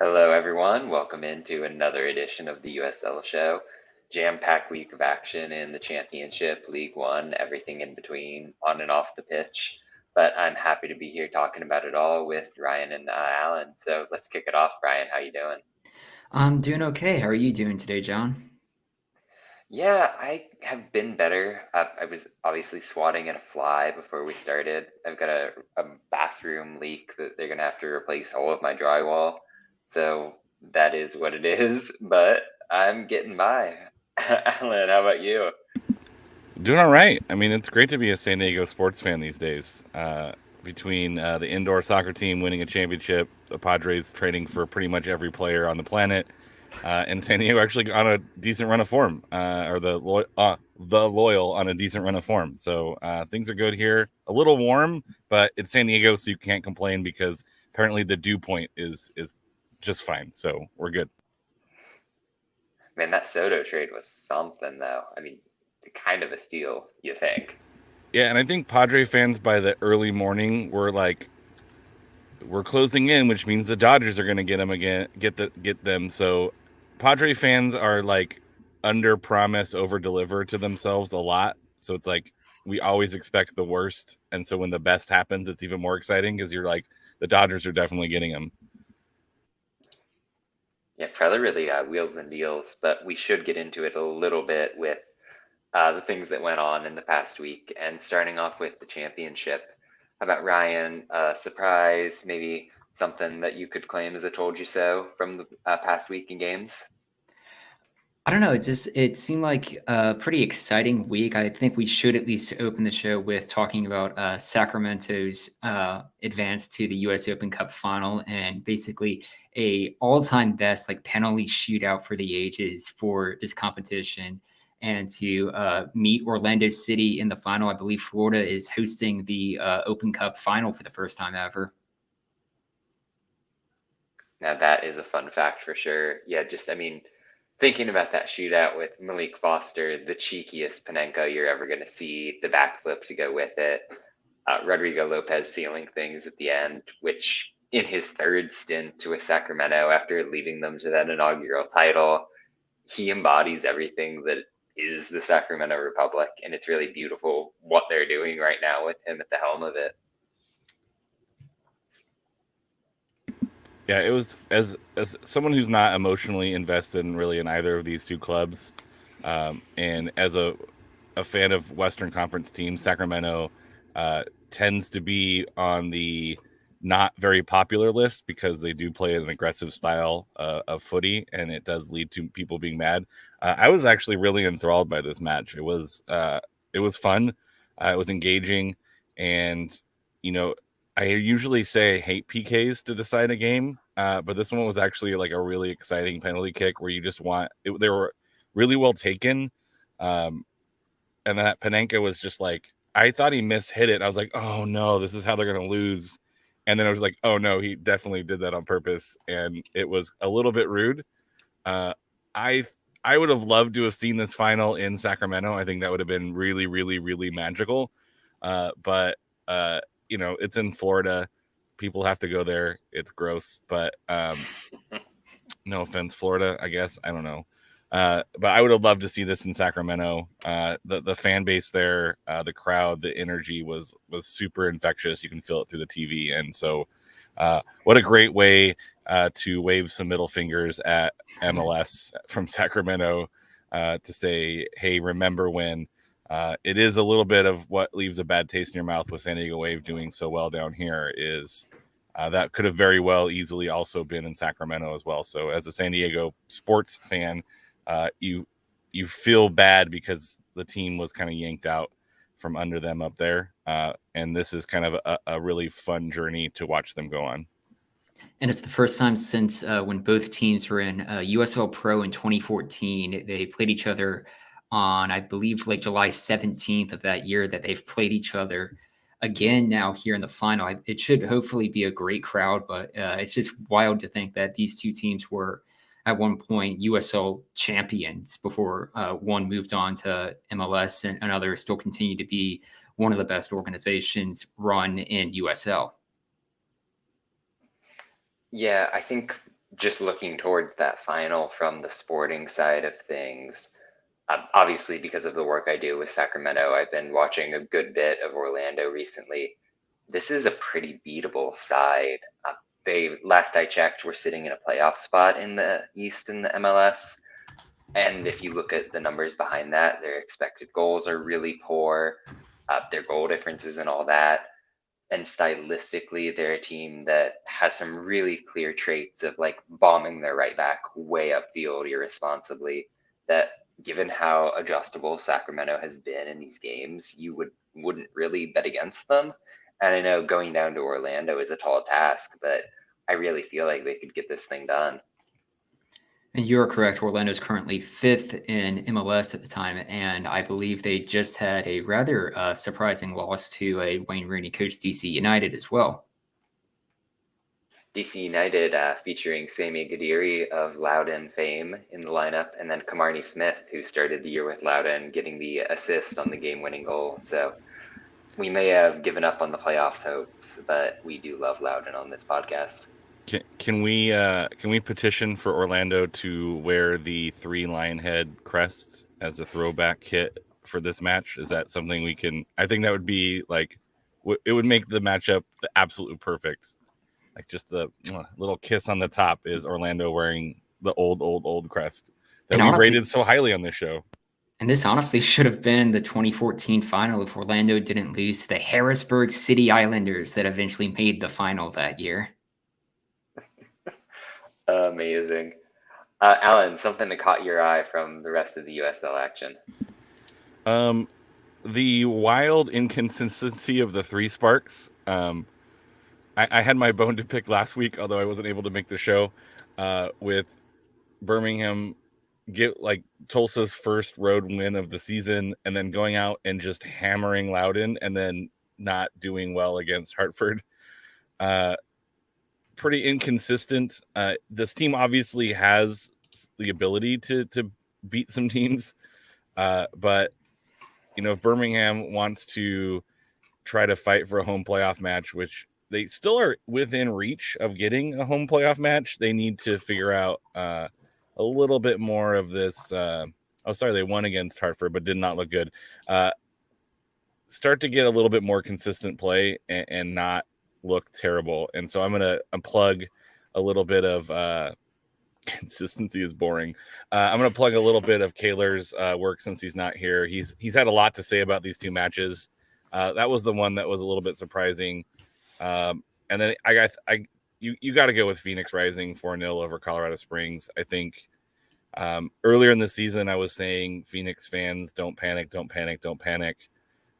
Hello, everyone. Welcome into another edition of the USL Show. Jam-packed week of action in the championship, League One, everything in between, on and off the pitch. But I'm happy to be here talking about it all with Ryan and Alan. So let's kick it off. Ryan, how you doing? I'm doing okay. How are you doing today, John? Yeah, I have been better. I was obviously swatting at a fly before we started. I've got a bathroom leak that they're gonna have to replace all of my drywall. So that is what it is, but I'm getting by. Alan, how about you? Doing all right. I mean, it's great to be a San Diego sports fan these days. Between the indoor soccer team winning a championship, the Padres trading for pretty much every player on the planet, and San Diego actually on a decent run of form, or the Loyal on a decent run of form. So things are good here. A little warm, but it's San Diego, so you can't complain because apparently the dew point is just fine. So we're good. Man, that Soto trade was something, though. I mean, kind of a steal, you think? Yeah, and I think Padre fans by the early morning were like, we're closing in, which means the Dodgers are going to get them again, get them. So Padre fans are like under promise, over deliver to themselves a lot. So it's like we always expect the worst, and so when the best happens, it's even more exciting because you're like the Dodgers are definitely getting them. Yeah, probably really wheels and deals, but we should get into it a little bit with the things that went on in the past week, and starting off with the championship. How about Ryan? Surprise, maybe something that you could claim as a told you so from the past week in games? I don't know. It seemed like a pretty exciting week. I think we should at least open the show with talking about Sacramento's advance to the U.S. Open Cup final and basically a all-time best like penalty shootout for the ages for this competition. And to meet Orlando City in the final, I believe Florida is hosting the Open Cup final for the first time ever. Now, that is a fun fact for sure. Yeah, just, I mean, thinking about that shootout with Malik Foster, the cheekiest Panenka you're ever going to see, the backflip to go with it. Rodrigo Lopez sealing things at the end, which in his third stint to a Sacramento after leading them to that inaugural title, he embodies everything that is the Sacramento Republic, and it's really beautiful what they're doing right now with him at the helm of it. Yeah, it was as someone who's not emotionally invested in really in either of these two clubs, and as a fan of Western Conference teams, Sacramento tends to be on the not very popular list because they do play an aggressive style of footy, and it does lead to people being mad. I was actually really enthralled by this match. It was fun, it was engaging, and you know, I usually say I hate PKs to decide a game, but this one was actually like a really exciting penalty kick where you just they were really well taken. Um, and then that Panenka was just like, I thought he mishit it. I was like, oh no, this is how they're gonna lose. And then I was like, oh no, he definitely did that on purpose, and it was a little bit rude. Uh, I I would have loved to have seen this final in Sacramento. I think that would have been really, really, really magical. But it's in Florida. People have to go there. It's gross, but no offense, Florida. I guess I don't know. But I would have loved to see this in Sacramento. The fan base there, the crowd, the energy was super infectious. You can feel it through the TV, and so what a great way to wave some middle fingers at MLS from Sacramento to say, "Hey, remember when?" It is a little bit of what leaves a bad taste in your mouth with San Diego Wave doing so well down here. Is that could have very well easily also been in Sacramento as well. So as a San Diego sports fan, you feel bad because the team was kind of yanked out from under them up there, and this is kind of a really fun journey to watch them go on. And it's the first time since when both teams were in USL Pro in 2014. They played each other on, I believe, like July 17th of that year that they've played each other again now here in the final. It should hopefully be a great crowd, but it's just wild to think that these two teams were at one point USL champions before one moved on to MLS and another still continue to be one of the best organizations run in USL. Yeah, I think just looking towards that final from the sporting side of things, obviously because of the work I do with Sacramento, I've been watching a good bit of Orlando recently. This is a pretty beatable side. They, last I checked, were sitting in a playoff spot in the East in the MLS. And if you look at the numbers behind that, their expected goals are really poor. Their goal difference isn't all that. And stylistically, they're a team that has some really clear traits of like bombing their right back way upfield irresponsibly. That, given how adjustable Sacramento has been in these games, wouldn't really bet against them. And I know going down to Orlando is a tall task, but I really feel like they could get this thing done. And you're correct. Orlando is currently 5th in MLS at the time, and I believe they just had a rather surprising loss to a Wayne Rooney coached DC United as well. DC United featuring Sami Guediri of Loudoun fame in the lineup, and then Kamarni Smith, who started the year with Loudoun, getting the assist on the game-winning goal. So we may have given up on the playoffs hopes, but we do love Loudoun on this podcast. Can we petition for Orlando to wear the 3 lion head crest as a throwback kit for this match? Is that something we can? I think that would be like, it would make the matchup absolutely perfect. Like just the little kiss on the top is Orlando wearing the old crest that we rated so highly on this show. And this honestly should have been the 2014 final if Orlando didn't lose to the Harrisburg City Islanders that eventually made the final that year. Amazing. Alan, something that caught your eye from the rest of the USL action? The wild inconsistency of the 3 sparks. I had my bone to pick last week, although I wasn't able to make the show, with Birmingham get like Tulsa's first road win of the season and then going out and just hammering Loudoun and then not doing well against Hartford. Pretty inconsistent. This team obviously has the ability to beat some teams, but if Birmingham wants to try to fight for a home playoff match, which they still are within reach of getting a home playoff match, they need to figure out a little bit more of this. They won against Hartford, but did not look good. Start to get a little bit more consistent play and not look terrible. And so I'm going to unplug a little bit of consistency is boring. I'm going to plug a little bit of Kaler's work since he's not here. He's had a lot to say about these 2 matches. That was the one that was a little bit surprising. And then you got to go with Phoenix Rising 4-0 over Colorado Springs. I think earlier in the season, I was saying Phoenix fans, don't panic, don't panic, don't panic.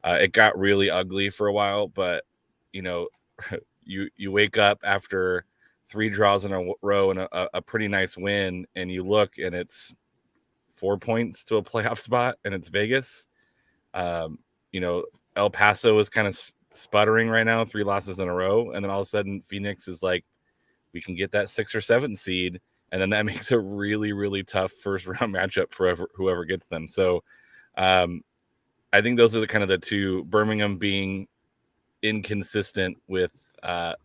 It got really ugly for a while, but you wake up after 3 draws in a row and a pretty nice win, and you look and it's 4 points to a playoff spot, and it's Vegas. El Paso is kind of sputtering right now, 3 losses in a row, and then all of a sudden Phoenix is like, we can get that 6 or 7 seed, and then that makes a really, really tough first round matchup for whoever gets them. So I think those are the kind of the 2, Birmingham being inconsistent with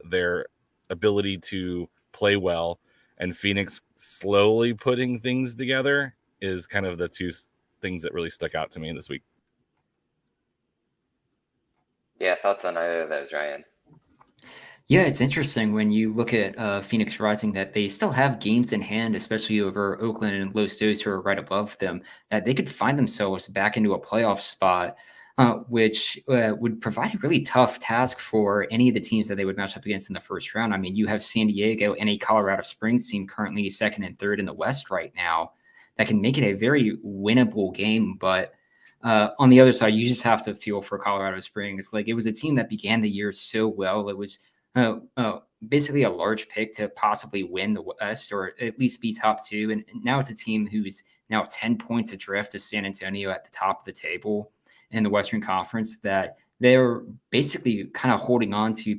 their ability to play well, and Phoenix slowly putting things together is kind of the 2 things that really stuck out to me this week. Yeah, thoughts on either of those, Ryan? Yeah, it's interesting when you look at Phoenix Rising that they still have games in hand, especially over Oakland and Los Dos, who are right above them, that they could find themselves back into a playoff spot, which would provide a really tough task for any of the teams that they would match up against in the first round. I mean, you have San Diego and a Colorado Springs team currently 2nd and 3rd in the West right now that can make it a very winnable game, but on the other side, you just have to feel for Colorado Springs. Like, it was a team that began the year so well. It was basically a large pick to possibly win the West or at least be top 2. And now it's a team who's now 10 points adrift to San Antonio at the top of the table in the Western Conference, that they're basically kind of holding on to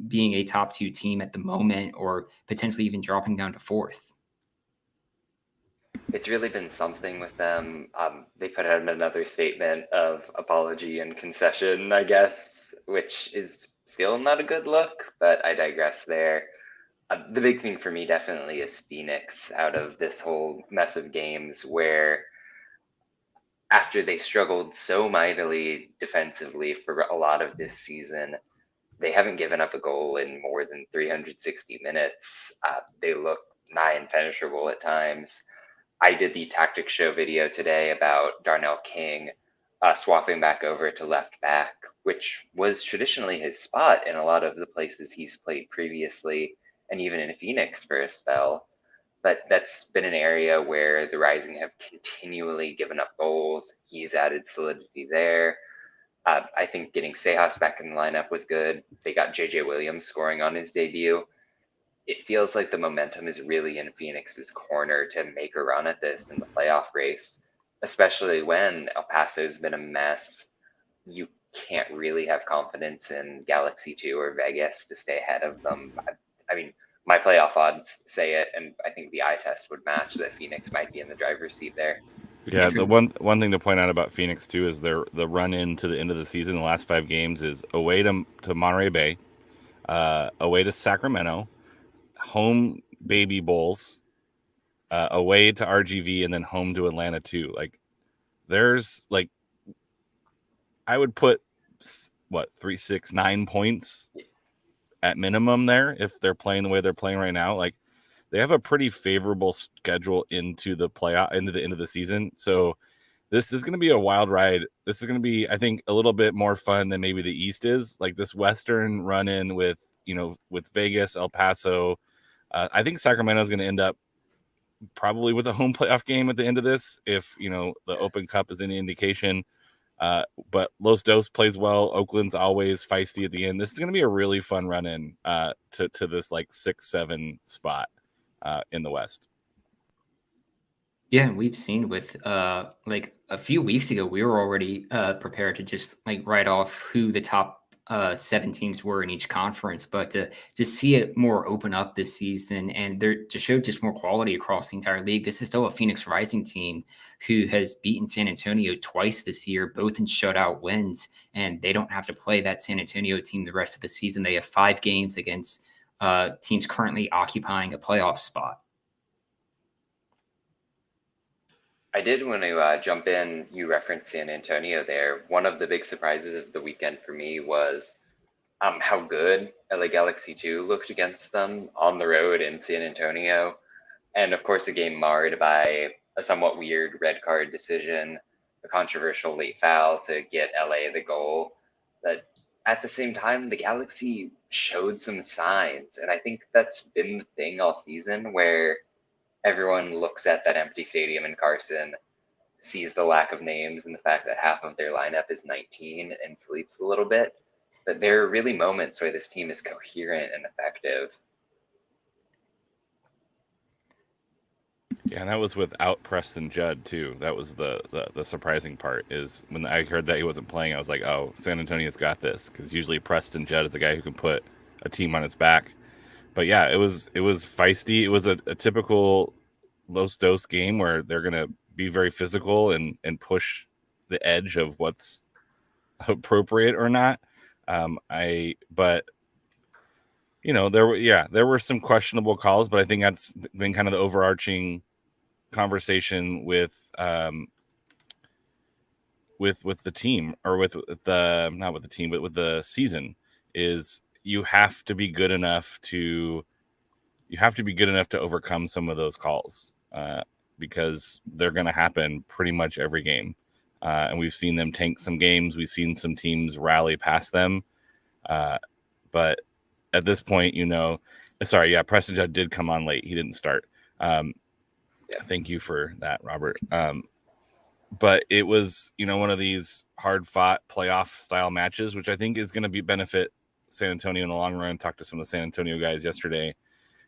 being a top 2 team at the moment, or potentially even dropping down to 4th. It's really been something with them. They put out another statement of apology and concession, I guess, which is still not a good look, but I digress there. The big thing for me definitely is Phoenix out of this whole mess of games where after they struggled so mightily defensively for a lot of this season, they haven't given up a goal in more than 360 minutes. They look nigh impenetrable at times. I did the tactics show video today about Darnell King swapping back over to left back, which was traditionally his spot in a lot of the places he's played previously, and even in Phoenix for a spell. But that's been an area where the Rising have continually given up goals. He's added solidity there. I think getting Sejas back in the lineup was good. They got JJ Williams scoring on his debut. It feels like the momentum is really in Phoenix's corner to make a run at this in the playoff race, especially when El Paso's been a mess. You can't really have confidence in Galaxy 2 or Vegas to stay ahead of them. I mean, my playoff odds say it, and I think the eye test would match that Phoenix might be in the driver's seat there. Yeah, the one thing to point out about Phoenix too is the run into the end of the season. The last 5 games is away to Monterey Bay, away to Sacramento, home Baby Bowls, away to RGV, and then home to Atlanta too. Like, there's like, I would put 3, 6, 9 points at minimum there if they're playing the way they're playing right now. Like, they have a pretty favorable schedule into the end of the season. So this is going to be a wild ride. This is going to be, I think, a little bit more fun than maybe the East is. Like, this Western run in with Vegas, El Paso. I think Sacramento is going to end up probably with a home playoff game at the end of this, if the Open Cup is any indication. But Los Dos plays well. Oakland's always feisty at the end. This is going to be a really fun run in to this like 6-7 spot in the West. Yeah, we've seen with like a few weeks ago, we were already prepared to just like write off who the top 7 teams were in each conference, but to see it more open up this season and to show just more quality across the entire league. This is still a Phoenix Rising team who has beaten San Antonio twice this year, both in shutout wins, and they don't have to play that San Antonio team the rest of the season. They have 5 games against teams currently occupying a playoff spot. I did want to jump in. You referenced San Antonio there. One of the big surprises of the weekend for me was how good LA Galaxy 2 looked against them on the road in San Antonio. And of course, a game marred by a somewhat weird red card decision, a controversial late foul to get LA the goal. But at the same time, the Galaxy showed some signs. And I think that's been the thing all season where everyone looks at that empty stadium in Carson, sees the lack of names and the fact that half of their lineup is 19 and sleeps a little bit. But there are really moments where this team is coherent and effective. Yeah, and that was without Preston Judd too. That was the surprising part, is when I heard that he wasn't playing, I was like, oh, San Antonio's got this, because usually Preston Judd is a guy who can put a team on his back. But yeah, it was feisty. It was a typical Los Dos game where they're going to be very physical and push the edge of what's appropriate or not. But there were some questionable calls, but I think that's been kind of the overarching conversation with the team, or with the, not with the team, but with the season, is you have to be good enough to overcome some of those calls, because they're going to happen pretty much every game. And we've seen them tank some games. We've seen some teams rally past them. But at this point, Preston Judd did come on late. He didn't start. Thank you for that, Robert. But it was, one of these hard-fought playoff style matches, which I think is going to benefit San Antonio in the long run. Talked to some of the San Antonio guys yesterday,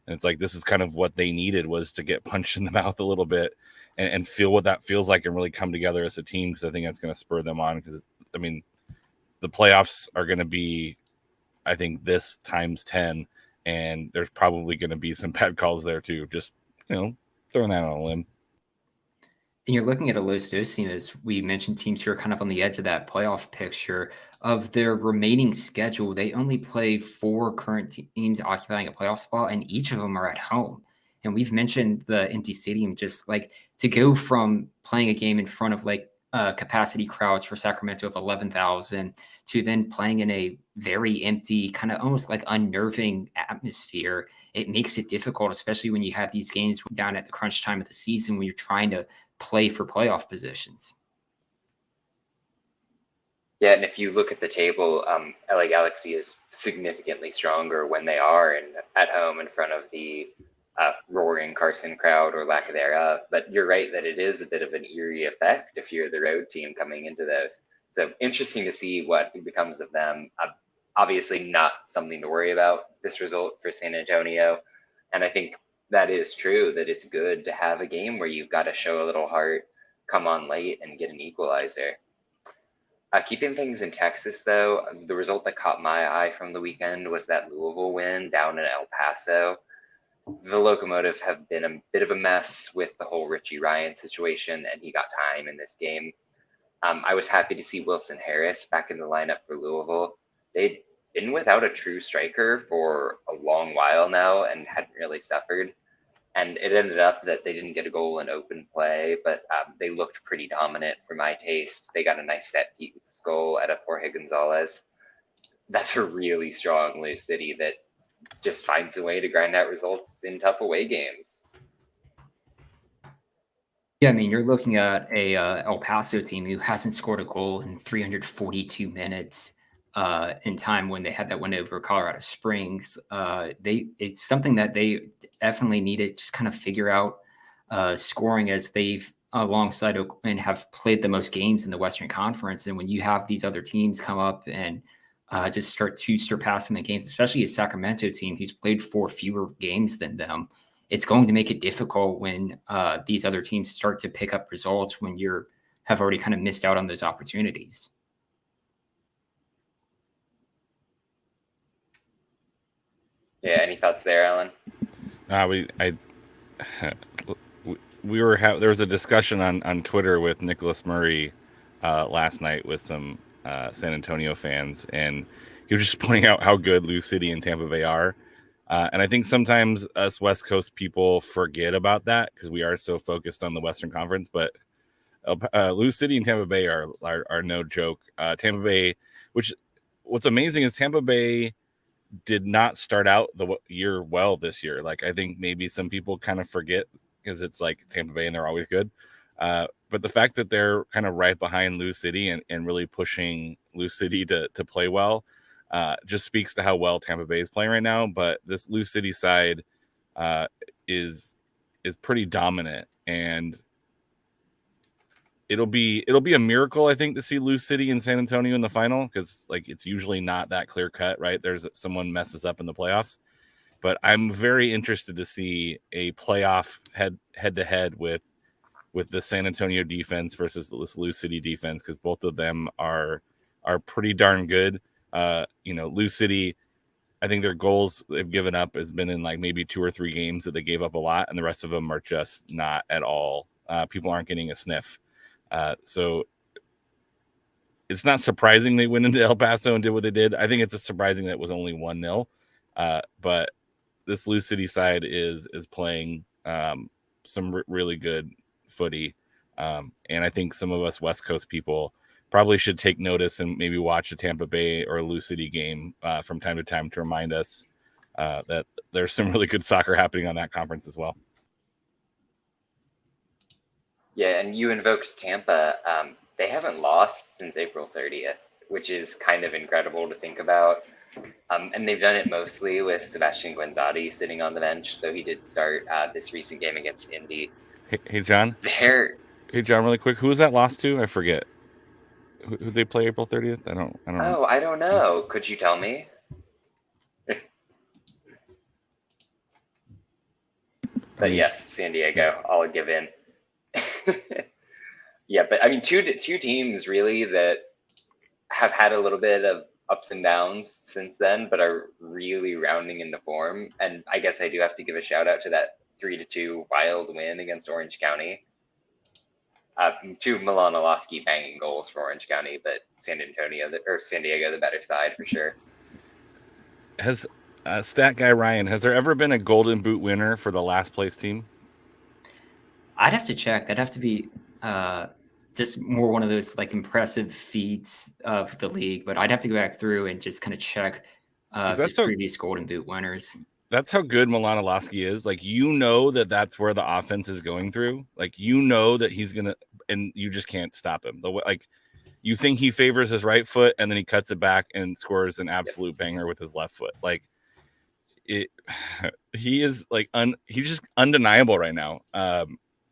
and it's like, this is kind of what they needed, was to get punched in the mouth a little bit and feel what that feels like and really come together as a team, because I think that's going to spur them on. Because, I mean, the playoffs are going to be, I think, this times 10, and there's probably going to be some bad calls there too. Just, throwing that on a limb. And you're looking at a Los Dos team, as we mentioned, teams who are kind of on the edge of that playoff picture. Of their remaining schedule, they only play 4 current teams occupying a playoff spot, and each of them are at home. And we've mentioned the empty stadium, just like to go from playing a game in front of like capacity crowds for Sacramento of 11,000 to then playing in a very empty, kind of almost like unnerving atmosphere. It makes it difficult, especially when you have these games down at the crunch time of the season when you're trying to play for playoff positions. Yeah, and if you look at the table, LA Galaxy is significantly stronger when they are at home in front of the roaring Carson crowd or lack thereof. But you're right that it is a bit of an eerie effect if you're the road team coming into those. So interesting to see what becomes of them. Obviously not something to worry about, this result for San Antonio. And I think that is true, that it's good to have a game where you've got to show a little heart, come on late, and get an equalizer. Keeping things in Texas, though, the result that caught my eye from the weekend was that Louisville win down in El Paso. The Locomotive have been a bit of a mess with the whole Richie Ryan situation, and he got time in this game. I was happy to see Wilson Harris back in the lineup for Louisville. They'd been without a true striker for a long while now and hadn't really suffered. And it ended up that they didn't get a goal in open play, but they looked pretty dominant for my taste. They got a nice set piece goal out of Jorge Gonzalez. That's a really strong Lou City that just finds a way to grind out results in tough away games. Yeah, I mean, you're looking at a El Paso team who hasn't scored a goal in 342 minutes in time when they had that win over Colorado Springs. It's something that they definitely need to just kind of figure out scoring, as they've alongside and have played the most games in the Western Conference. And when you have these other teams come up and just start to surpass them in games, especially a Sacramento team who's played 4 fewer games than them, it's going to make it difficult when these other teams start to pick up results when you have already kind of missed out on those opportunities. Yeah, any thoughts there, Alan? There was a discussion on Twitter with Nicholas Murray last night with some San Antonio fans, and he was just pointing out how good Lou City and Tampa Bay are. And I think sometimes us West Coast people forget about that because we are so focused on the Western Conference. But Lou City and Tampa Bay are no joke. Tampa Bay, what's amazing is Tampa Bay did not start out the year well this year. Like, I think maybe some people kind of forget because it's like Tampa Bay and they're always good. But the fact that they're kind of right behind Lou City and really pushing Lou City to play well just speaks to how well Tampa Bay is playing right now. But this Lou City side is pretty dominant, and it'll be a miracle, I think, to see Lou City and San Antonio in the final, because like it's usually not that clear cut, right? There's someone messes up in the playoffs. But I'm very interested to see a playoff head to head with the San Antonio defense versus this Lou City defense, because both of them are pretty darn good. Lou City, I think their goals they've given up has been in like maybe 2 or 3 games that they gave up a lot, and the rest of them are just not at all. People aren't getting a sniff. So it's not surprising they went into El Paso and did what they did. I think it's surprising that it was only 1-0. But this Lou City side is playing some really good footy. And I think some of us West Coast people probably should take notice and maybe watch a Tampa Bay or a Lou City game from time to time to remind us that there's some really good soccer happening on that conference as well. Yeah, and you invoked Tampa. They haven't lost since April 30th, which is kind of incredible to think about. And they've done it mostly with Sebastian Guenzati sitting on the bench, though he did start this recent game against Indy. Hey John. Hey John, really quick, who was that lost to? I forget. Who they play April 30th? I don't. Oh, I don't know. Could you tell me? But yes, San Diego. I'll give in. Yeah, but I mean, two teams really that have had a little bit of ups and downs since then, but are really rounding into form. And I guess I do have to give a shout out to that 3-2 wild win against Orange County. Two Milanowski banging goals for Orange County, but San Diego the better side for sure. Has stat guy Ryan, has there ever been a Golden Boot winner for the last place team? I'd have to check. That'd have to be just more one of those like impressive feats of the league. But I'd have to go back through and just kind of check just previous Golden Boot winners. That's how good Milanowski is. Like, you know that's where the offense is going through. Like, you know that he's gonna, and you just can't stop him. Like, you think he favors his right foot, and then he cuts it back and scores an absolute banger with his left foot. Like, he is like he's just undeniable right now.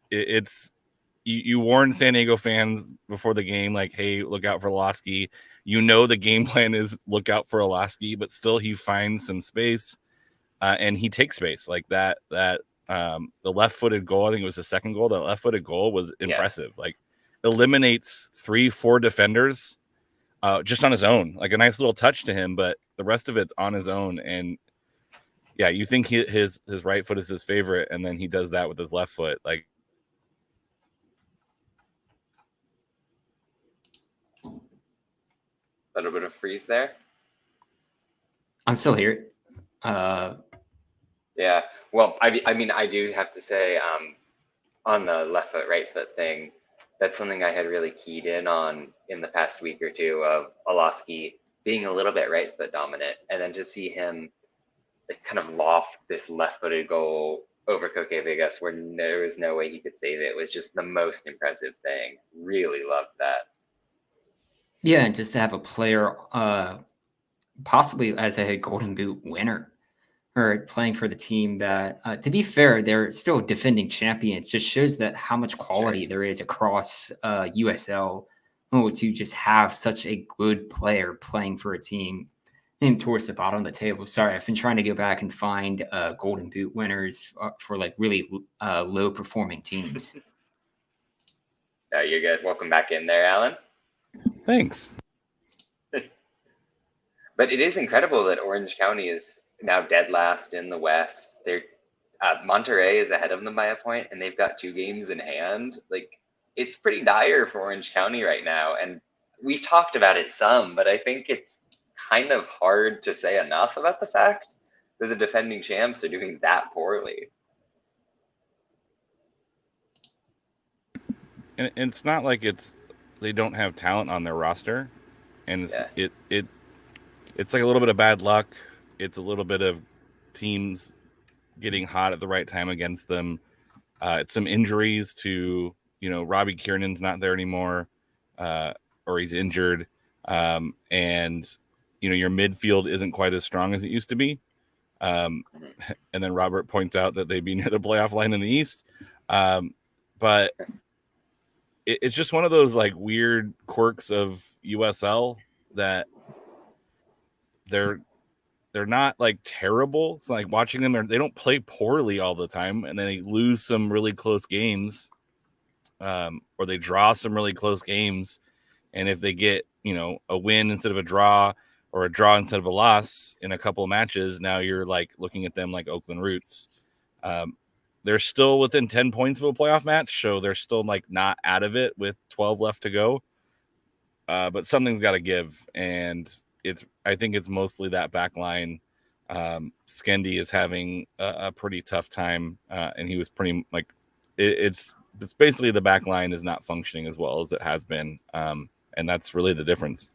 It's you warned San Diego fans before the game, like, hey, look out for Lasky. You know the game plan is look out for Lasky, but still he finds some space. And he takes space like that. The left-footed goal, I think it was the second goal. That left-footed goal was impressive. Like, eliminates 3-4 defenders just on his own. Like, a nice little touch to him, but the rest of it's on his own. And yeah, you think his right foot is his favorite, and then he does that with his left foot. Like, a little bit of freeze there. I'm still here. Yeah, well, I mean, I do have to say, on the left foot, right foot thing, that's something I had really keyed in on in the past week or two of Olaski being a little bit right foot dominant, and then to see him like kind of loft this left footed goal over Coque Vegas where there was no way he could save it was just the most impressive thing. Really loved that. Yeah, and just to have a player possibly as a Golden Boot winner or playing for the team that, to be fair, they're still defending champions, just shows that how much quality there is across USL to just have such a good player playing for a team and towards the bottom of the table. Sorry, I've been trying to go back and find Golden Boot winners for like really low performing teams. No, you're good. Welcome back in there, Alan. Thanks. But it is incredible that Orange County is now dead last in the West. They're Monterey is ahead of them by a point, and they've got 2 games in hand. Like, it's pretty dire for Orange County right now. And we talked about it some, but I think it's kind of hard to say enough about the fact that the defending champs are doing that poorly. And it's not like they don't have talent on their roster, and it's like a little bit of bad luck. It's a little bit of teams getting hot at the right time against them. It's some injuries to, Robbie Kiernan's not there anymore, or he's injured. And, your midfield isn't quite as strong as it used to be. And then Robert points out that they'd be near the playoff line in the East. But it's just one of those like weird quirks of USL that they're not like terrible. It's like watching them, they don't play poorly all the time, and then they lose some really close games, or they draw some really close games. And if they get, a win instead of a draw, or a draw instead of a loss in a couple of matches, now you're like looking at them like Oakland Roots. They're still within 10 points of a playoff match, so they're still like not out of it with 12 left to go. But something's got to give, and I think it's mostly that back line. Skendi is having a pretty tough time, and he was pretty like it's basically the back line is not functioning as well as it has been, and that's really the difference.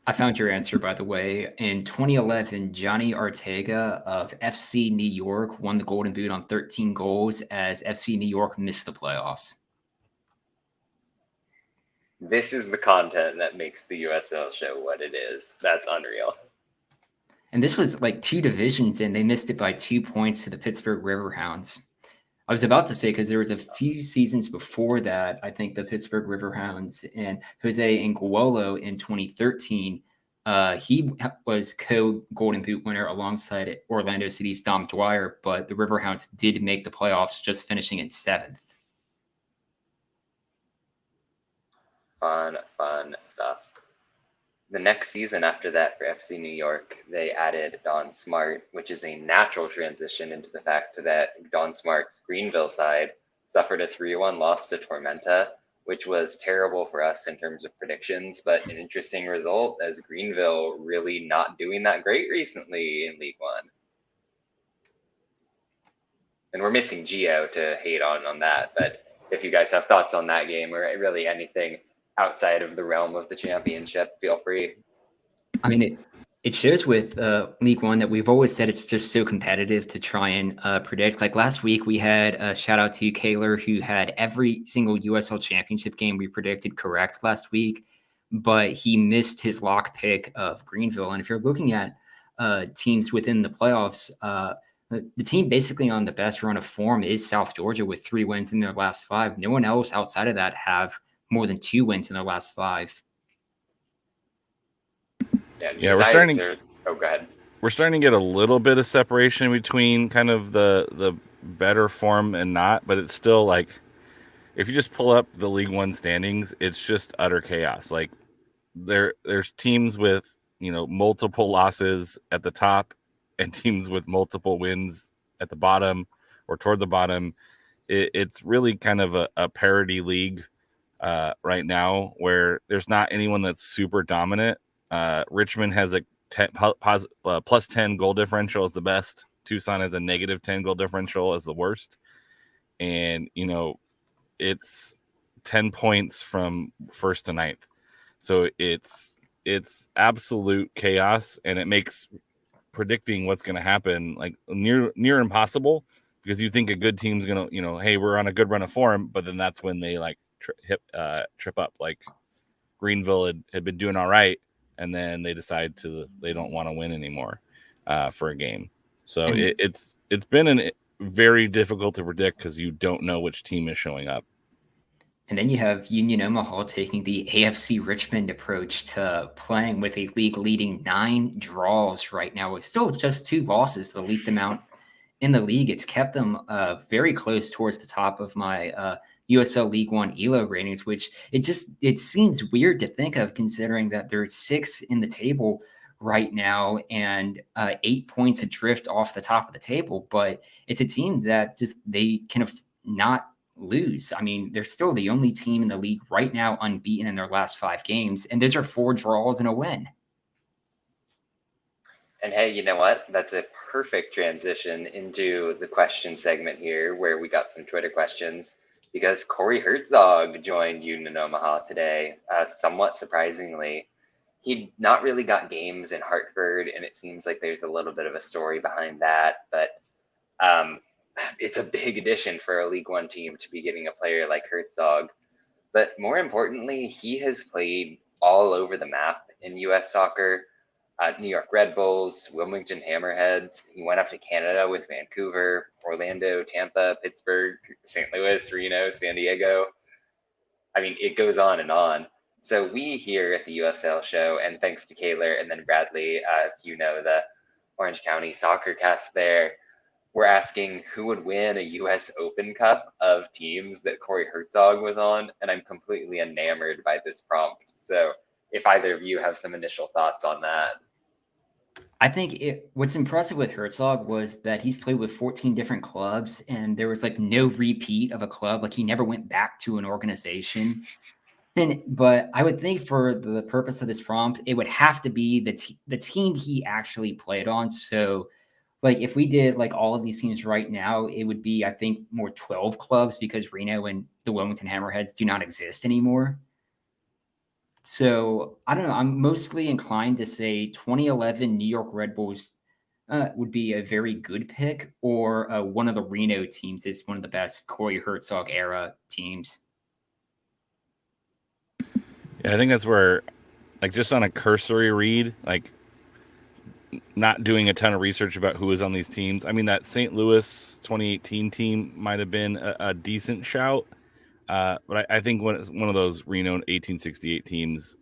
I found your answer, by the way. In 2011, Johnny Ortega of FC New York won the Golden Boot on 13 goals as FC New York missed the playoffs. This is the content that makes the USL show what it is. That's unreal. And this was like 2 divisions in. They missed it by 2 points to the Pittsburgh Riverhounds. I was about to say, because there was a few seasons before that, I think the Pittsburgh Riverhounds and Jose Nguolo in 2013, he was co-Golden Boot winner alongside Orlando City's Dom Dwyer, but the Riverhounds did make the playoffs, just finishing in 7th. Fun stuff. The next season after that for FC New York, they added Don Smart, which is a natural transition into the fact that Don Smart's Greenville side suffered a 3-1 loss to Tormenta, which was terrible for us in terms of predictions, but an interesting result as Greenville really not doing that great recently in League One. And we're missing Gio to hate on that, but if you guys have thoughts on that game or really anything outside of the realm of the championship, feel free. I mean, it shows with League One that we've always said it's just so competitive to try and predict. Like last week, we had a shout out to Kaler, who had every single USL championship game we predicted correct last week, but he missed his lock pick of Greenville. And if you're looking at teams within the playoffs, the team basically on the best run of form is South Georgia with 3 wins in their last 5. No one else outside of that have more than 2 wins in their last 5. Yeah, we're starting. Oh, go ahead. We're starting to get a little bit of separation between kind of the better form and not, but it's still like if you just pull up the League One standings, it's just utter chaos. Like there's teams with multiple losses at the top and teams with multiple wins at the bottom or toward the bottom. It's really kind of a parity league right now where there's not anyone that's super dominant. Richmond has a plus 10 goal differential as the best. Tucson has a negative 10 goal differential as the worst. And, it's 10 points from first to ninth. So it's absolute chaos, and it makes predicting what's going to happen like near impossible, because you think a good team's going to, hey, we're on a good run of form, but then that's when they like trip up. Like Greenville had been doing all right, and then they decide they don't want to win anymore for a game. So it's been very difficult to predict because you don't know which team is showing up. And then you have Union Omaha taking the AFC Richmond approach to playing with a league-leading 9 draws right now, with still just 2 losses, the least amount in the league. It's kept them very close towards the top of my USL League One ELO ratings, which it seems weird to think of, considering that there's 6 in the table right now and 8 points adrift off the top of the table. But it's a team that they can not lose. I mean, they're still the only team in the league right now unbeaten in their last 5 games, and those are 4 draws and a win. And hey, you know what? That's a perfect transition into the question segment here, where we got some Twitter questions, because Corey Hertzog joined Union Omaha today, somewhat surprisingly. He not really got games in Hartford, and it seems like there's a little bit of a story behind that, but it's a big addition for a League One team to be getting a player like Hertzog. But more importantly, he has played all over the map in U.S. soccer. New York Red Bulls, Wilmington Hammerheads. He went up to Canada with Vancouver, Orlando, Tampa, Pittsburgh, St. Louis, Reno, San Diego. I mean, it goes on and on. So we here at the USL show, and thanks to Kaler and then Bradley, if you know the Orange County soccer cast there, we're asking who would win a U.S. Open Cup of teams that Corey Hertzog was on, and I'm completely enamored by this prompt. So if either of you have some initial thoughts on that. I think what's impressive with Hertzog was that he's played with 14 different clubs, and there was like no repeat of a club. Like he never went back to an organization. But I would think for the purpose of this prompt, it would have to be the team he actually played on. So like if we did like all of these teams right now, it would be, I think, more 12 clubs, because Reno and the Wilmington Hammerheads do not exist anymore. So I don't know. I'm mostly inclined to say 2011 New York Red Bulls would be a very good pick, or one of the Reno teams is one of the best Corey Hertzog era teams. Yeah, I think that's where, like, just on a cursory read, like, not doing a ton of research about who is on these teams. I mean, that St. Louis 2018 team might have been a decent shout. But I think one of those Reno 1868 teams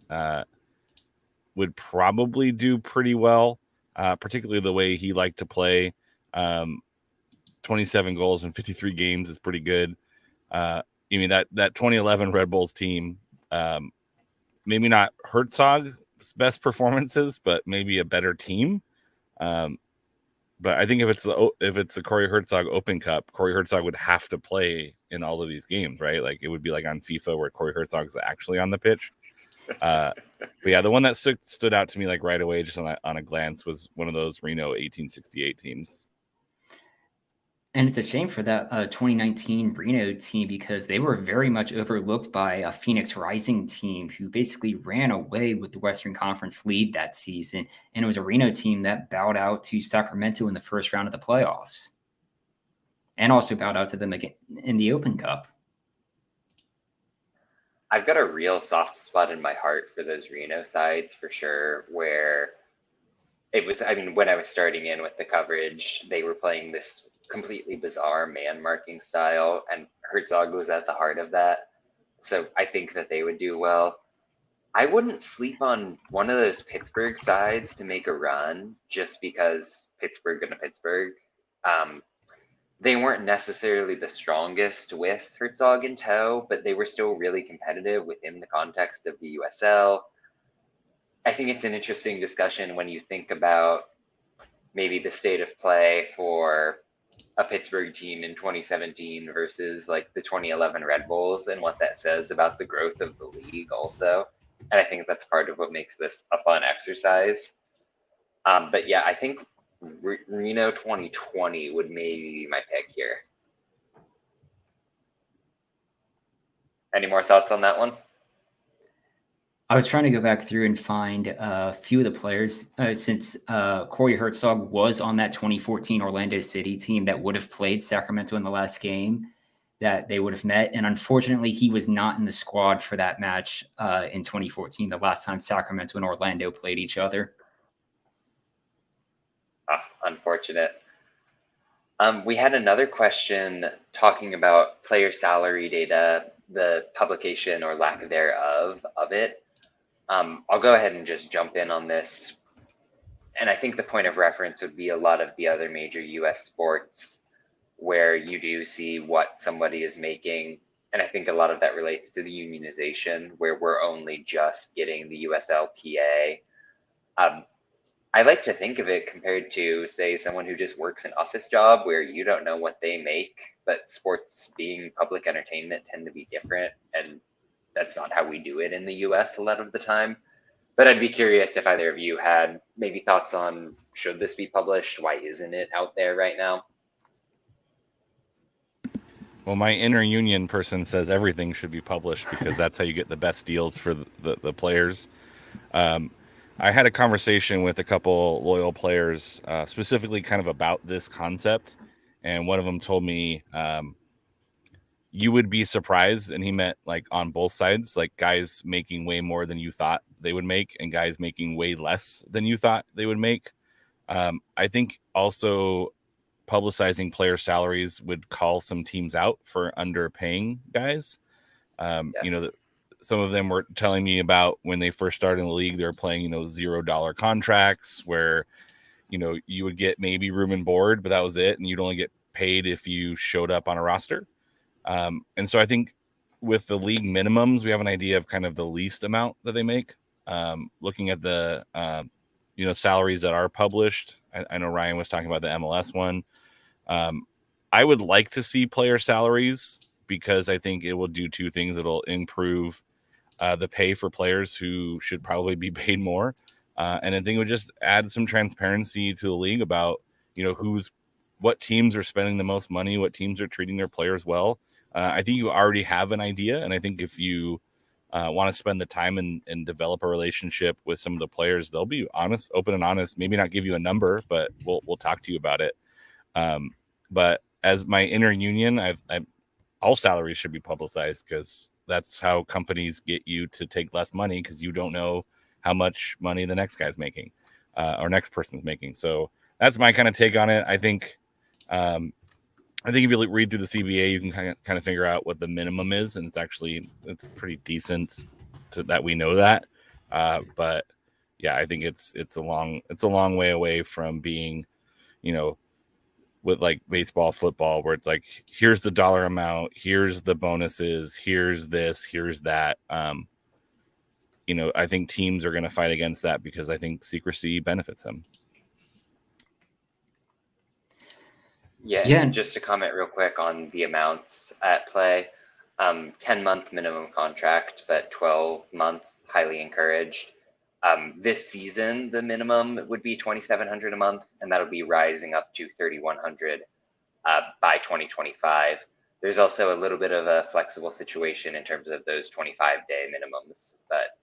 would probably do pretty well, particularly the way he liked to play. 27 goals in 53 games is pretty good. You mean that 2011 Red Bulls team, maybe not Hertzog's best performances, but maybe a better team. But I think if it's the Corey Hertzog Open Cup, Corey Hertzog would have to play in all of these games, right? Like it would be like on FIFA where Corey Hertzog is actually on the pitch. But yeah, the one that stood out to me like right away, just on a glance, was one of those Reno 1868 teams. And it's a shame for that 2019 Reno team because they were very much overlooked by a Phoenix Rising team who basically ran away with the Western Conference lead that season. And it was a Reno team that bowed out to Sacramento in the first round of the playoffs and also bowed out to them again in the Open Cup. I've got a real soft spot in my heart for those Reno sides for sure, where it was, I mean, when I was starting in with the coverage, they were playing this completely bizarre man marking style, and Hertzog was at the heart of that. So I think that they would do well. I wouldn't sleep on one of those Pittsburgh sides to make a run just because Pittsburgh and Pittsburgh. They weren't necessarily the strongest with Hertzog in tow, but they were still really competitive within the context of the USL. I think it's an interesting discussion when you think about maybe the state of play for a Pittsburgh team in 2017 versus like the 2011 Red Bulls and what that says about the growth of the league also. And I think that's part of what makes this a fun exercise. But yeah, I think Reno 2020 would maybe be my pick here. Any more thoughts on that one? I was trying to go back through and find a few of the players since Corey Hertzog was on that 2014 Orlando City team that would have played Sacramento in the last game that they would have met. And unfortunately, he was not in the squad for that match in 2014, the last time Sacramento and Orlando played each other. Unfortunate. We had another question talking about player salary data, the publication or lack thereof of it. I'll go ahead and just jump in on this. And I think the point of reference would be a lot of the other major US sports where you do see what somebody is making. And I think a lot of that relates to the unionization where we're only just getting the USLPA. I like to think of it compared to, say, someone who just works an office job where you don't know what they make, but sports being public entertainment tend to be different. And that's not how we do it in the US a lot of the time. But I'd be curious if either of you had maybe thoughts on, should this be published? Why isn't it out there right now? Well, my inner union person says everything should be published because that's how you get the best deals for the players. I had a conversation with a couple loyal players, specifically kind of about this concept. And one of them told me, you would be surprised. And he meant like on both sides, like guys making way more than you thought they would make and guys making way less than you thought they would make. I think also publicizing player salaries would call some teams out for underpaying guys. Yes. You know, some of them were telling me about when they first started in the league, they were playing, $0 contracts where, you would get maybe room and board, but that was it. And you'd only get paid if you showed up on a roster. And so I think with the league minimums, we have an idea of kind of the least amount that they make. Looking at the, salaries that are published. I know Ryan was talking about the MLS one. I would like to see player salaries because I think it will do two things. It'll improve the pay for players who should probably be paid more. And I think it would just add some transparency to the league about, what teams are spending the most money, what teams are treating their players well. I think you already have an idea. And I think if you want to spend the time and develop a relationship with some of the players, they'll be honest, open and honest, maybe not give you a number, but we'll talk to you about it. But as my inner union, all salaries should be publicized because that's how companies get you to take less money because you don't know how much money the next guy's making or next person's making. So that's my kind of take on it. I think if you read through the CBA, you can kind of figure out what the minimum is, and it's pretty decent that we know that. But yeah, I think it's a long way away from being, with like baseball, football, where it's like, here's the dollar amount, here's the bonuses, here's this, here's that. I think teams are going to fight against that because I think secrecy benefits them. Yeah, Yeah, and just to comment real quick on the amounts at play, 10-month minimum contract, but 12-month highly encouraged. This season, the minimum would be 2,700 a month, and that'll be rising up to 3,100 by 2025. There's also a little bit of a flexible situation in terms of those 25-day minimums, but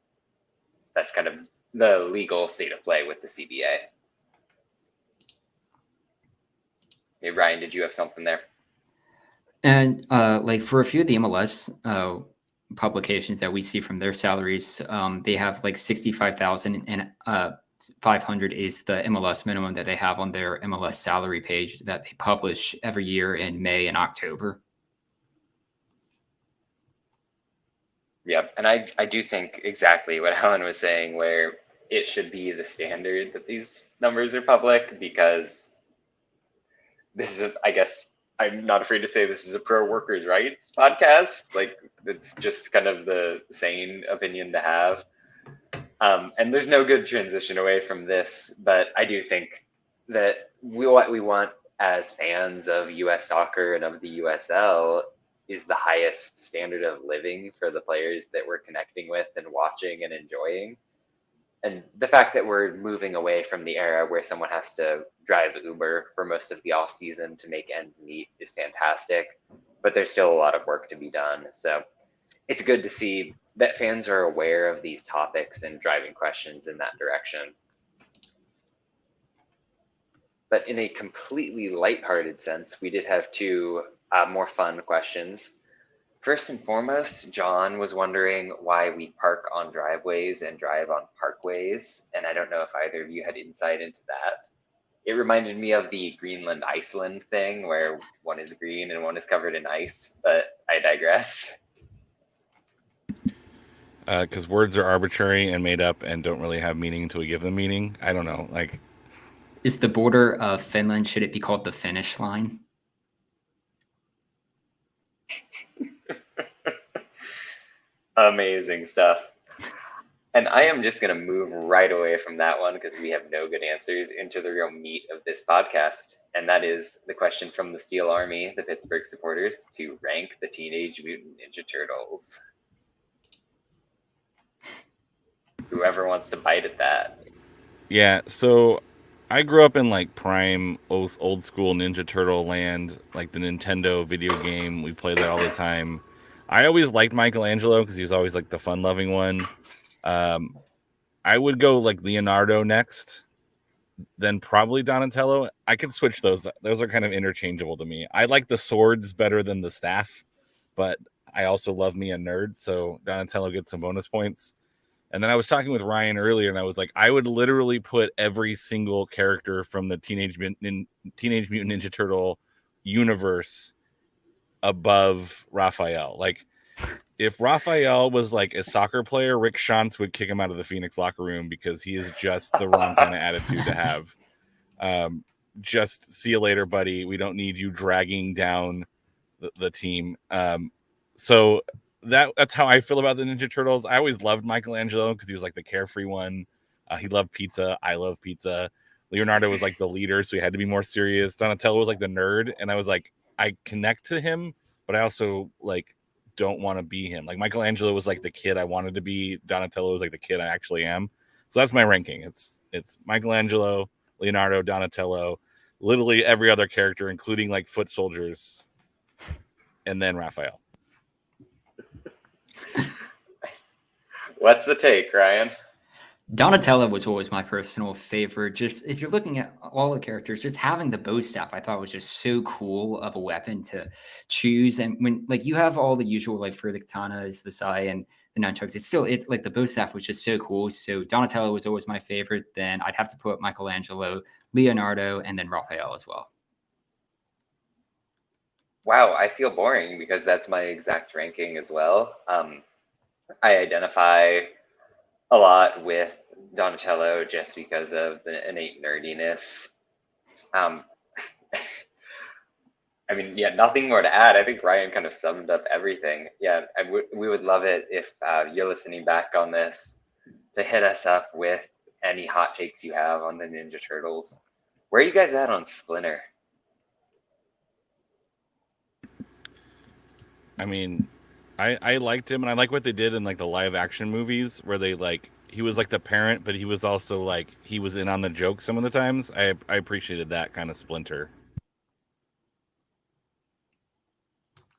that's kind of the legal state of play with the CBA. Hey, Ryan, did you have something there? and like for a few of the MLS publications that we see from their salaries, they have like 65,000 and 500 is the MLS minimum that they have on their MLS salary page that they publish every year in May and October. Yep, and I do think exactly what Helen was saying, where it should be the standard that these numbers are public, because this is, I guess, I'm not afraid to say this is a pro workers' rights podcast. Like, it's just kind of the sane opinion to have. And there's no good transition away from this, but I do think that what we want as fans of U.S. soccer and of the USL is the highest standard of living for the players that we're connecting with and watching and enjoying. And the fact that we're moving away from the era where someone has to drive Uber for most of the off season to make ends meet is fantastic, but there's still a lot of work to be done. So it's good to see that fans are aware of these topics and driving questions in that direction. But in a completely lighthearted sense, we did have two more fun questions. First and foremost, John was wondering why we park on driveways and drive on parkways, and I don't know if either of you had insight into that. It reminded me of the Greenland Iceland thing where one is green and one is covered in ice, but I digress. Because words are arbitrary and made up and don't really have meaning until we give them meaning. I don't know. Like, Is the border of Finland, should it be called the finish line? Amazing stuff. And I am just going to move right away from that one because we have no good answers into the real meat of this podcast. And that is the question from the Steel Army, the Pittsburgh supporters, to rank the Teenage Mutant Ninja Turtles. Whoever wants to bite at that. yeah, so I grew up in like prime old school Ninja Turtle land, like the Nintendo video game. We played that all the time. I always liked Michelangelo because he was always like the fun loving one. I would go like Leonardo next, then probably Donatello. I could switch those. Those are kind of interchangeable to me. I like the swords better than the staff, but I also love me a nerd, so Donatello gets some bonus points. And then I was talking with Ryan earlier, and I was like, I would literally put every single character from the Teenage Mutant Ninja Turtle universe above Raphael. Like, if Raphael was like a soccer player, Rick Schantz would kick him out of the Phoenix locker room because he is just the wrong kind of attitude to have. Just see you later, buddy. We don't need you dragging down the team. So that's how I feel about the Ninja Turtles. I always loved Michelangelo because he was like the carefree one. He loved pizza. I love pizza. Leonardo was like the leader, so he had to be more serious. Donatello was like the nerd, and I was like, I connect to him, but I also like don't want to be him. Like Michelangelo was like the kid I wanted to be. Donatello was like the kid I actually am. So that's my ranking. It's Michelangelo, Leonardo, Donatello, literally every other character, including like foot soldiers, and then Raphael. What's the take, Ryan? Donatello was always my personal favorite. Just if you're looking at all the characters, just having the bow staff, I thought was just so cool of a weapon to choose. And when like you have all the usual like for the katanas, the sai, and the nunchucks, it's like the bow staff was just so cool. So Donatello was always my favorite. Then I'd have to put Michelangelo, Leonardo, and then Raphael as well. Wow, I feel boring because that's my exact ranking as well. I identify a lot with Donatello just because of the innate nerdiness. I mean, yeah, nothing more to add. I think Ryan kind of summed up everything. Yeah, we would love it if you're listening back on this to hit us up with any hot takes you have on the Ninja Turtles. Where are you guys at on Splinter? I mean, I liked him, and I like what they did in like the live action movies where they like he was like the parent, but he was also like he was in on the joke some of the times. I appreciated that kind of Splinter.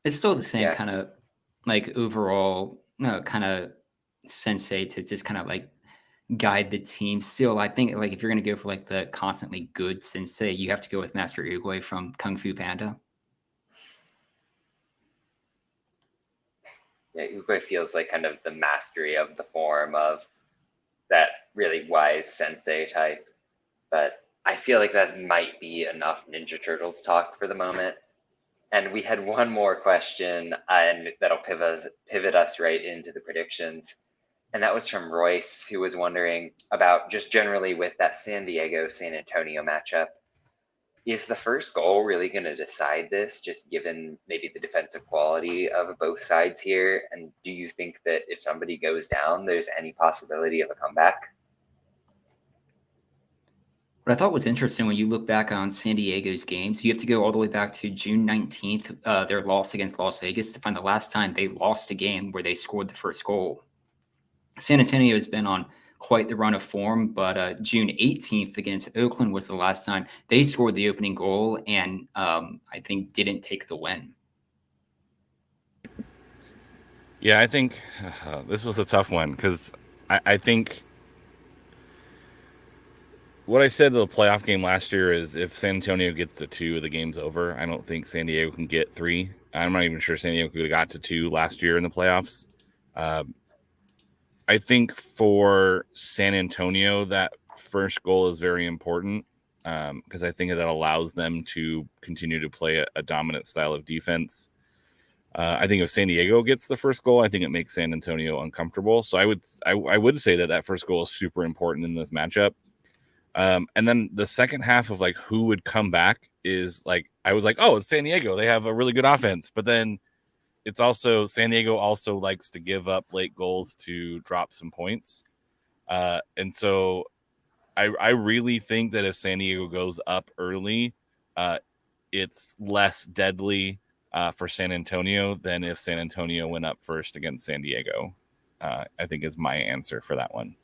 It's still the same Yeah, kind of like overall, kind of sensei to just kind of like guide the team. Still, I think like if you're gonna go for like the constantly good sensei, you have to go with Master Oogway from Kung Fu Panda. yeah, Uguay feels like kind of the mastery of the form of that really wise sensei type. But I feel like that might be enough Ninja Turtles talk for the moment. And we had one more question, and that'll pivot us right into the predictions. And that was from Royce, who was wondering about just generally with that San Diego San Antonio matchup. Is the first goal really going to decide this, just given maybe the defensive quality of both sides here? And do you think that if somebody goes down, there's any possibility of a comeback? What I thought was interesting when you look back on San Diego's games, you have to go all the way back to June 19th, their loss against Las Vegas, to find the last time they lost a game where they scored the first goal. San Antonio has been on quite the run of form, but June 18th against Oakland was the last time they scored the opening goal and I think didn't take the win. Yeah, I think this was a tough one because I think what I said to the playoff game last year is if San Antonio gets to 2, the game's over. I don't think San Diego can get 3. I'm not even sure San Diego could have got to 2 last year in the playoffs. I think for San Antonio, that first goal is very important because I think that allows them to continue to play a dominant style of defense. I think if San Diego gets the first goal, I think it makes San Antonio uncomfortable. So I would say that first goal is super important in this matchup. And then the second half of like who would come back is like I was like, oh, it's San Diego. They have a really good offense, but then it's also San Diego also likes to give up late goals to drop some points. And so I really think that if San Diego goes up early, it's less deadly for San Antonio than if San Antonio went up first against San Diego. I think is my answer for that one.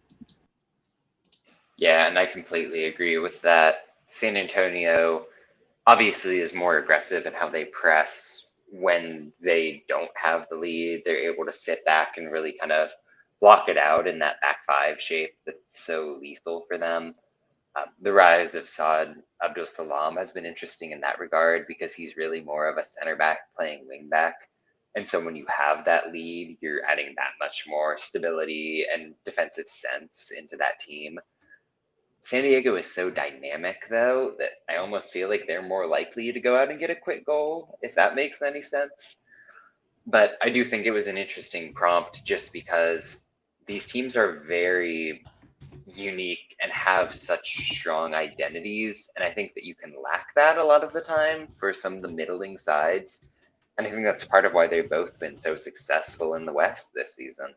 Yeah, and I completely agree with that. San Antonio obviously is more aggressive in how they press when they don't have the lead. They're able to sit back and really kind of block it out in that back five shape that's so lethal for them. The rise of Saad Abdul Salam has been interesting in that regard because he's really more of a center back playing wing back. And so when you have that lead, you're adding that much more stability and defensive sense into that team. San Diego is so dynamic, though, that I almost feel like they're more likely to go out and get a quick goal, if that makes any sense. But I do think it was an interesting prompt just because these teams are very unique and have such strong identities. And I think that you can lack that a lot of the time for some of the middling sides. And I think that's part of why they've both been so successful in the West this season.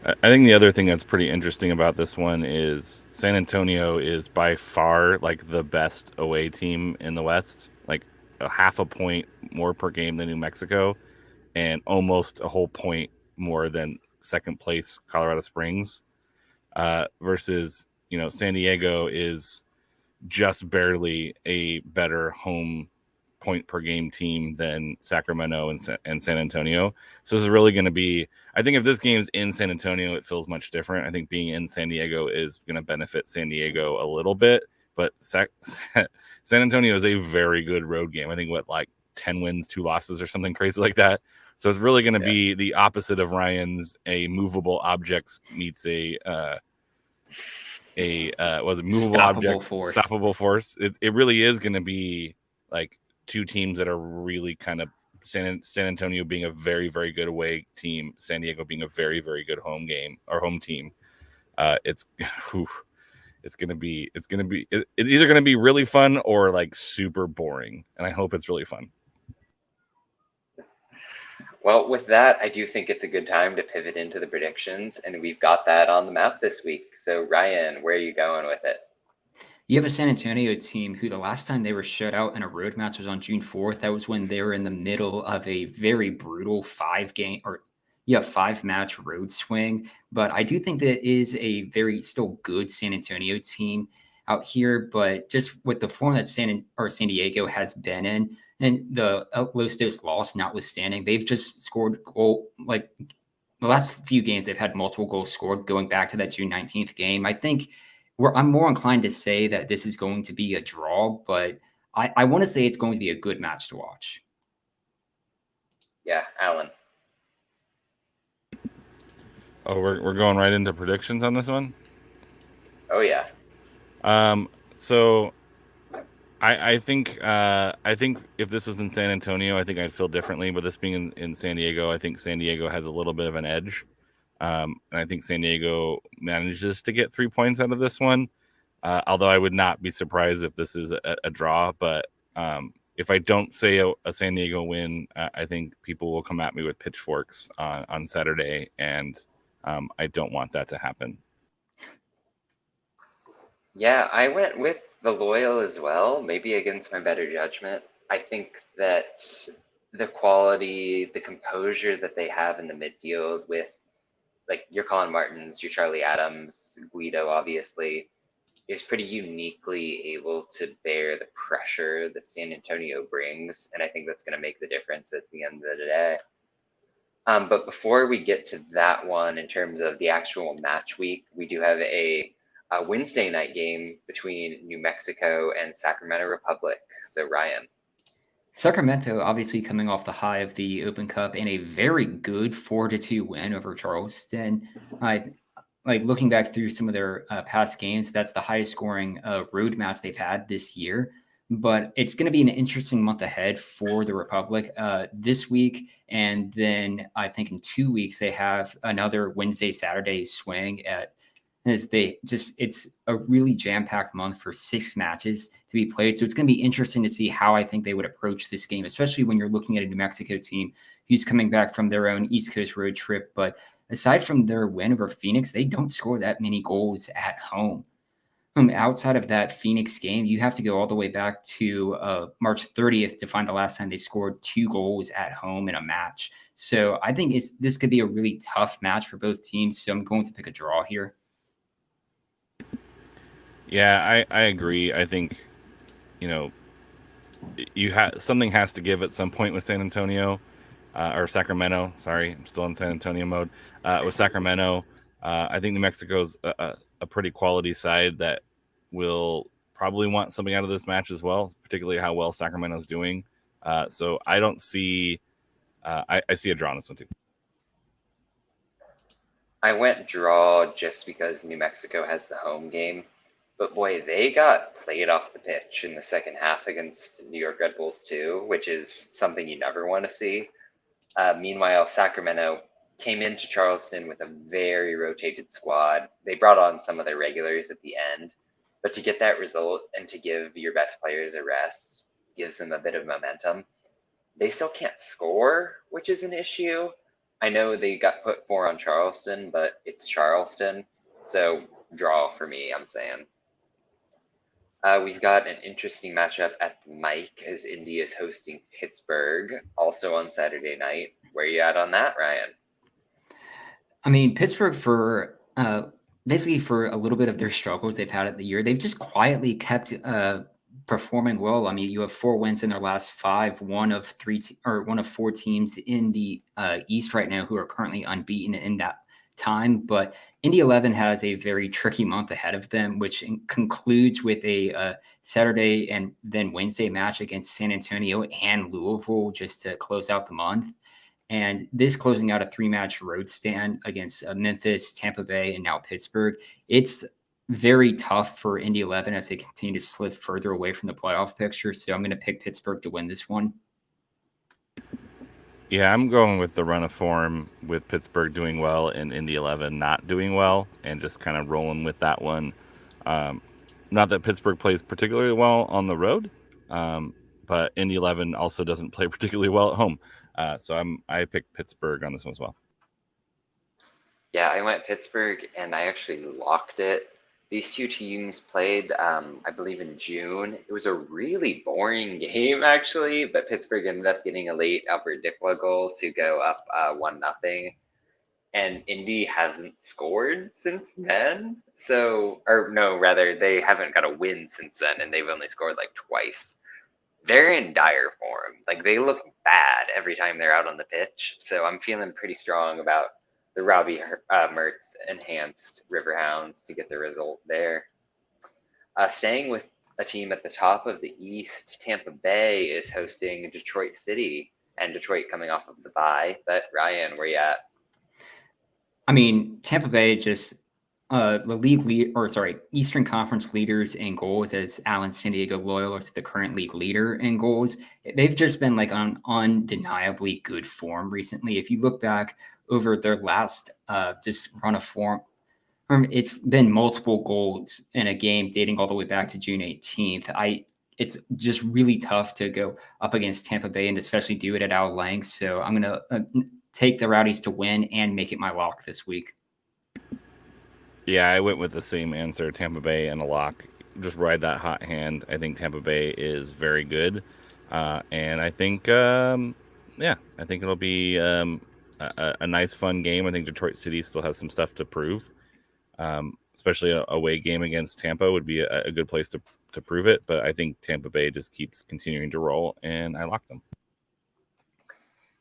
I think the other thing that's pretty interesting about this one is San Antonio is by far like the best away team in the West, like a half a point more per game than New Mexico and almost a whole point more than second place Colorado Springs versus, San Diego is just barely a better home point per game team than Sacramento and San Antonio. So this is really going to be, I think if this game's in San Antonio, it feels much different. I think being in San Diego is going to benefit San Diego a little bit, but San Antonio is a very good road game. I think 10 wins, 2 losses or something crazy like that. So it's really going to be the opposite of Ryan's a movable objects meets a movable object force. stoppable force. It really is going to be like two teams that are really kind of San Antonio being a very, very good away team, San Diego being a very, very good home team. It's either going to be really fun or like super boring, and I hope it's really fun. Well, with that, I do think it's a good time to pivot into the predictions, and we've got that on the map this week. So, Ryan, where are you going with it? You have a San Antonio team who the last time they were shut out in a road match was on June 4th. That was when they were in the middle of a very brutal 5-match road swing. But I do think that is a very still good San Antonio team out here. But just with the form that San Diego has been in, and the Los Dos loss notwithstanding, they've just scored goal like the last few games. They've had multiple goals scored going back to that June 19th game. I think I'm more inclined to say that this is going to be a draw, but I want to say it's going to be a good match to watch. Yeah, Alan. Oh, we're going right into predictions on this one? Oh, yeah. So I think if this was in San Antonio, I think I'd feel differently. But this being in San Diego, I think San Diego has a little bit of an edge. And I think San Diego manages to get 3 points out of this one. Although I would not be surprised if this is a draw. But if I don't say a San Diego win, I think people will come at me with pitchforks on Saturday. And I don't want that to happen. Yeah, I went with the loyal as well, maybe against my better judgment. I think that the quality, the composure that they have in the midfield with like your Colin Martins, your Charlie Adams, Guido, obviously, is pretty uniquely able to bear the pressure that San Antonio brings. And I think that's going to make the difference at the end of the day. But before we get to that one, in terms of the actual match week, we do have a Wednesday night game between New Mexico and Sacramento Republic. So, Ryan. Sacramento obviously coming off the high of the Open Cup and a very good 4-2 win over Charleston. Like looking back through some of their past games, that's the highest scoring road match they've had this year. But it's going to be an interesting month ahead for the Republic this week. And then I think in 2 weeks, they have another Wednesday, Saturday swing it's a really jam-packed month for 6 matches to be played. So it's going to be interesting to see how I think they would approach this game, especially when you're looking at a New Mexico team who's coming back from their own East Coast road trip. But aside from their win over Phoenix, they don't score that many goals at home. Outside of that Phoenix game, you have to go all the way back to March 30th to find the last time they scored 2 goals at home in a match. So I think this could be a really tough match for both teams. So I'm going to pick a draw here. Yeah, I agree. I think, something has to give at some point with San Antonio or Sacramento. Sorry, I'm still in San Antonio mode. With Sacramento, I think New Mexico's a pretty quality side that will probably want something out of this match as well, particularly how well Sacramento's doing. So I don't see I see a draw on this one too. I went draw just because New Mexico has the home game. But boy, they got played off the pitch in the second half against New York Red Bulls too, which is something you never want to see. Meanwhile, Sacramento came into Charleston with a very rotated squad. They brought on some of their regulars at the end, but to get that result and to give your best players a rest gives them a bit of momentum. They still can't score, which is an issue. I know they got put 4 on Charleston, but it's Charleston. So draw for me, I'm saying. We've got an interesting matchup at the Mike as Indy is hosting Pittsburgh, also on Saturday night. Where are you at on that, Ryan? I mean, Pittsburgh basically for a little bit of their struggles they've had at the year, they've just quietly kept performing well. I mean, you have 4 wins in their last 5, one of 4 teams in the East right now who are currently unbeaten in that time. But Indy 11 has a very tricky month ahead of them, which concludes with a Saturday and then Wednesday match against San Antonio and Louisville just to close out the month. And this closing out a 3-match road stand against Memphis, Tampa Bay, and now Pittsburgh. It's very tough for Indy 11 as they continue to slip further away from the playoff picture. So I'm going to pick Pittsburgh to win this one. Yeah, I'm going with the run of form with Pittsburgh doing well and Indy 11 not doing well and just kind of rolling with that one. Not that Pittsburgh plays particularly well on the road, but Indy 11 also doesn't play particularly well at home. So I picked Pittsburgh on this one as well. Yeah, I went Pittsburgh, and I actually locked it. These two teams played, I believe, in June. It was a really boring game, actually, but Pittsburgh ended up getting a late Albert Dikla goal to go up 1-0. And Indy hasn't scored since then. So, or no, rather, they haven't got a win since then, and they've only scored like twice. They're in dire form. Like, they look bad every time they're out on the pitch. So I'm feeling pretty strong about the Robbie Mertz enhanced Riverhounds to get the result there. Staying with a team at the top of the East, Tampa Bay is hosting Detroit City, and Detroit coming off of the bye. But Ryan, where you at? I mean, Tampa Bay just Eastern Conference leaders in goals as Alan San Diego Loyal is the current league leader in goals. They've just been like on undeniably good form recently. If you look back over their last just run of form, it's been multiple goals in a game dating all the way back to June 18th. It's just really tough to go up against Tampa Bay and especially do it at Al Lang. So I'm going to take the Rowdies to win and make it my lock this week. Yeah, I went with the same answer, Tampa Bay and a lock. Just ride that hot hand. I think Tampa Bay is very good. And I think, I think it'll be a nice, fun game. I think Detroit City still has some stuff to prove. Especially a away game against Tampa would be a good place to prove it. But I think Tampa Bay just keeps continuing to roll, and I lock them.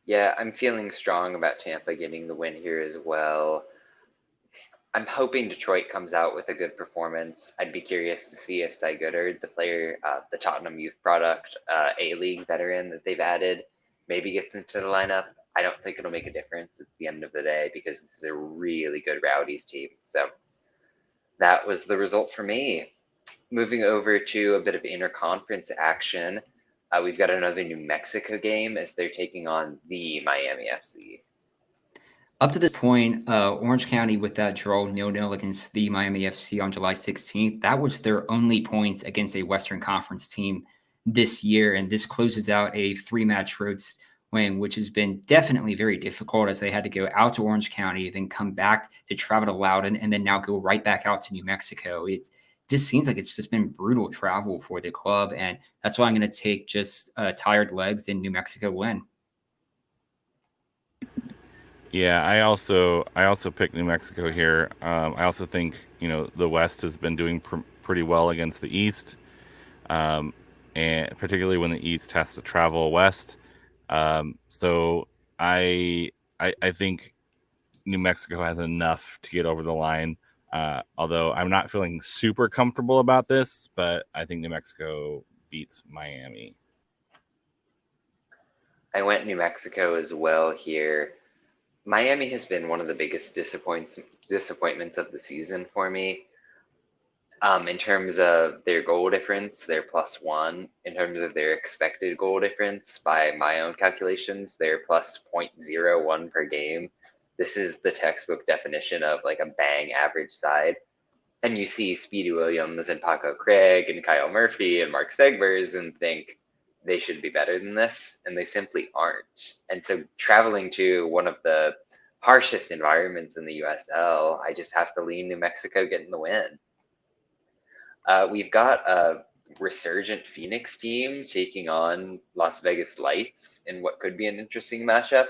Yeah, I'm feeling strong about Tampa getting the win here as well. I'm hoping Detroit comes out with a good performance. I'd be curious to see if Cy Goodard, the player, the Tottenham youth product, A-League veteran that they've added, maybe gets into the lineup. I don't think it'll make a difference at the end of the day because this is a really good Rowdies team. So that was the result for me. Moving over to a bit of interconference action, we've got another New Mexico game as they're taking on the Miami FC. Up to this point, Orange County with that draw 0-0 against the Miami FC on July 16th, that was their only points against a Western Conference team this year. And this closes out a 3-match road win, which has been definitely very difficult as they had to go out to Orange County, then come back to travel to Loudoun, and then now go right back out to New Mexico. It just seems like it's just been brutal travel for the club. And that's why I'm going to take just tired legs in New Mexico win. Yeah, I also picked New Mexico here. I also think the West has been doing pretty well against the East, and particularly when the East has to travel west. So I think New Mexico has enough to get over the line. Although I'm not feeling super comfortable about this, but I think New Mexico beats Miami. I went New Mexico as well here. Miami has been one of the biggest disappointments of the season for me. In terms of their goal difference, they're +1. In terms of their expected goal difference, by my own calculations, they're plus 0.01 per game. This is the textbook definition of like a bang average side. And you see Speedy Williams and Paco Craig and Kyle Murphy and Mark Segbers and think they should be better than this, and they simply aren't. And so traveling to one of the harshest environments in the USL, I just have to lean New Mexico getting the win. We've got a resurgent Phoenix team taking on Las Vegas Lights in what could be an interesting matchup,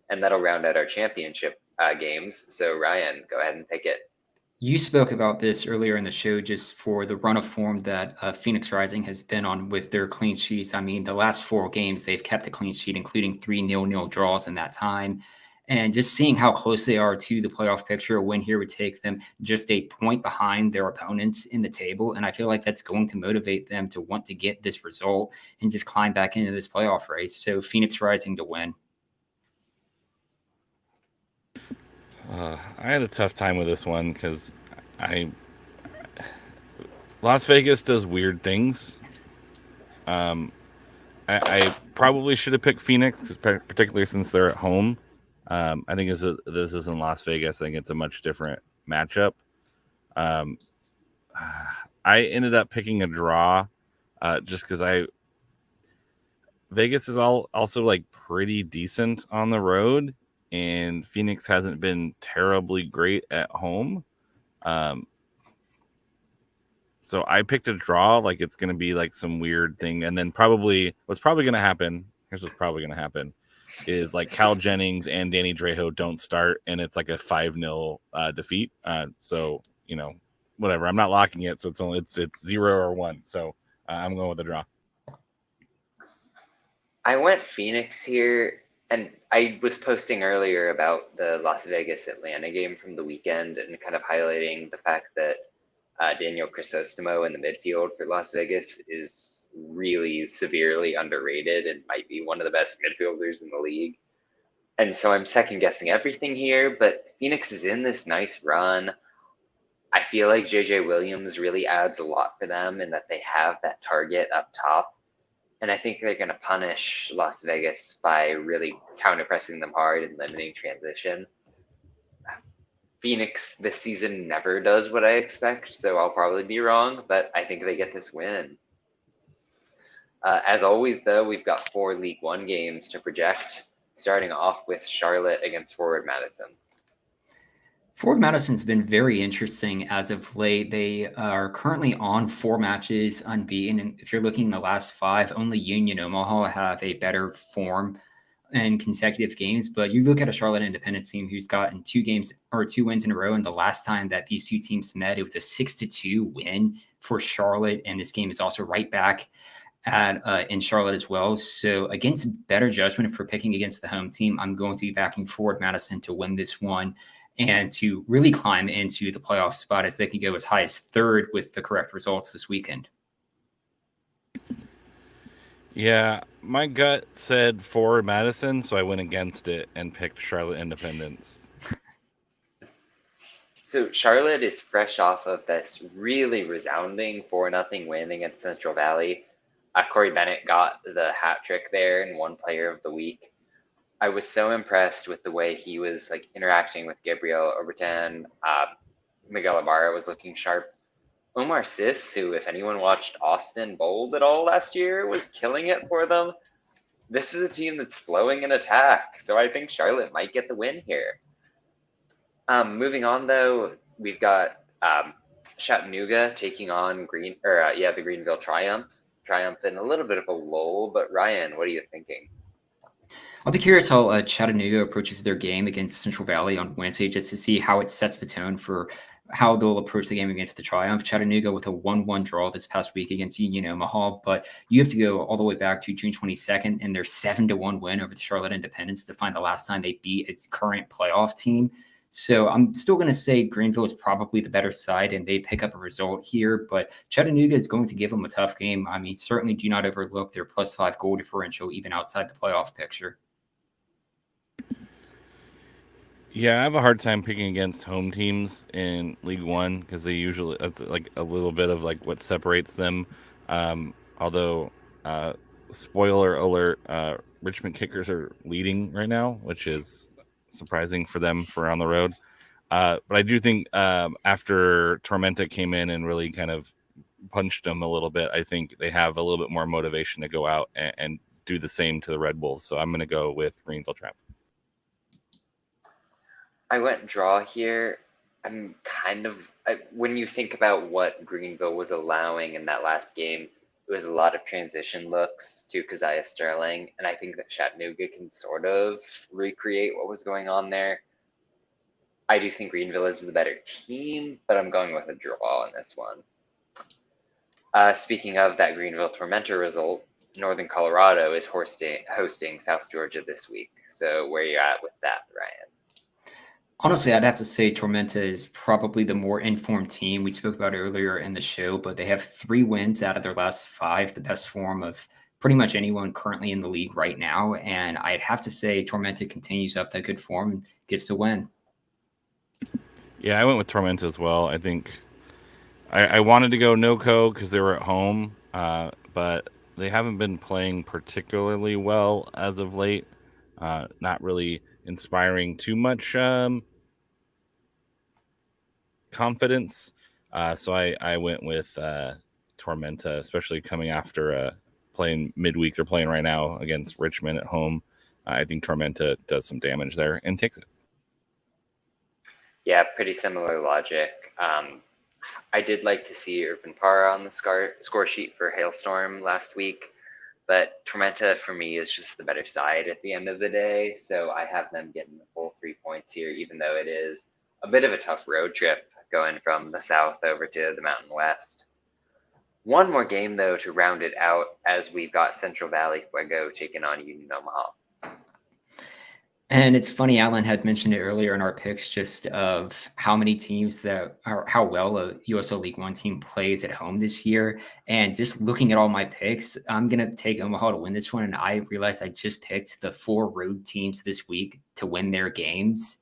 and that'll round out our championship games. So Ryan, go ahead and pick it. You spoke about this earlier in the show, just for the run of form that Phoenix Rising has been on with their clean sheets. I mean, the last 4 games, they've kept a clean sheet, including 3 0-0 draws in that time. And just seeing how close they are to the playoff picture, a win here would take them just a point behind their opponents in the table. And I feel like that's going to motivate them to want to get this result and just climb back into this playoff race. So Phoenix Rising to win. I had a tough time with this one because Las Vegas does weird things. I probably should have picked Phoenix, particularly since they're at home. I think this is in Las Vegas. I think it's a much different matchup. I ended up picking a draw just because Vegas is also like pretty decent on the road, and Phoenix hasn't been terribly great at home. So I picked a draw, like it's going to be like some weird thing. And then what's probably going to happen, here's what's probably going to happen, is like Cal Jennings and Danny Trejo don't start, and it's like a 5-0 defeat. So, whatever. I'm not locking it, so it's 0 or 1. So I'm going with a draw. I went Phoenix here, and I was posting earlier about the Las Vegas Atlanta game from the weekend and kind of highlighting the fact that Daniel Crisostomo in the midfield for Las Vegas is really severely underrated and might be one of the best midfielders in the league. And so I'm second guessing everything here, but Phoenix is in this nice run. I feel like JJ Williams really adds a lot for them in that they have that target up top. And I think they're going to punish Las Vegas by really counter-pressing them hard and limiting transition. Phoenix this season never does what I expect, so I'll probably be wrong, but I think they get this win. As always, though, we've got 4 League One games to project, starting off with Charlotte against Forward Madison. Forward Madison's been very interesting as of late. They are currently on 4 matches unbeaten, and if you're looking in the last 5, only Union Omaha have a better form in consecutive games. But you look at a Charlotte Independence team who's gotten 2 wins in a row, and the last time that these 2 teams met, it was a 6-2 win for Charlotte, and this game is also right back in Charlotte as well. So against better judgment for picking against the home team, I'm going to be backing Forward Madison to win this one and to really climb into the playoff spot, as they can go as high as 3rd with the correct results this weekend. Yeah, my gut said Forward Madison, so I went against it and picked Charlotte Independence. So Charlotte is fresh off of this really resounding 4-0 win against Central Valley. Corey Bennett got the hat trick there and won Player of the Week. I was so impressed with the way he was like interacting with Gabriel Obertan. Miguel Ibarra was looking sharp. Omar Sis, who, if anyone watched Austin Bold at all last year, was killing it for them. This is a team that's flowing in attack, so I think Charlotte might get the win here. Moving on, though, we've got Chattanooga taking on the Greenville Triumph. Triumph in a little bit of a lull, but Ryan, what are you thinking? I'll be curious how Chattanooga approaches their game against Central Valley on Wednesday, just to see how it sets the tone for how they'll approach the game against the Triumph. Chattanooga with a 1-1 draw this past week against Union Omaha, but you have to go all the way back to June 22nd and their 7-1 win over the Charlotte Independence to find the last time they beat its current playoff team. So I'm still going to say Greenville is probably the better side, and they pick up a result here. But Chattanooga is going to give them a tough game. I mean, certainly do not overlook their +5 goal differential, even outside the playoff picture. Yeah, I have a hard time picking against home teams in League One because they usually, that's like a little bit of like what separates them. Although, spoiler alert, Richmond Kickers are leading right now, which is surprising for them for on the road. But I do think after Tormenta came in and really kind of punched them a little bit, I think they have a little bit more motivation to go out and do the same to the Red Wolves. So I'm going to go with Greenville Triumph. I went draw here. When you think about what Greenville was allowing in that last game, it was a lot of transition looks to Keziah Sterling, and I think that Chattanooga can sort of recreate what was going on there. I do think Greenville is the better team, but I'm going with a draw in this one. Speaking of that Greenville Tormenta result, Northern Colorado is hosting South Georgia this week. So where are you at with that, Ryan? Honestly, I'd have to say Tormenta is probably the more informed team. We spoke about it earlier in the show, but they have 3 wins out of their last 5, the best form of pretty much anyone currently in the league right now. And I'd have to say Tormenta continues up that good form and gets the win. Yeah, I went with Tormenta as well. I think I wanted to go NoCo because they were at home, but they haven't been playing particularly well as of late. Not really inspiring too much confidence. So I went with Tormenta, especially coming after playing midweek. They're playing right now against Richmond at home. I think Tormenta does some damage there and takes it. Yeah, pretty similar logic. I did like to see Irvin Parra on the score sheet for Hailstorm last week, but Tormenta for me is just the better side at the end of the day. So I have them getting the full 3 points here, even though it is a bit of a tough road trip going from the south over to the Mountain West. One more game, though, to round it out, as we've got Central Valley Fuego taking on Union Omaha. And it's funny, Alan had mentioned it earlier in our picks, just of how many teams that are how well a USL League One team plays at home this year. And just looking at all my picks, I'm gonna take Omaha to win this one. And I realized I just picked the 4 road teams this week to win their games.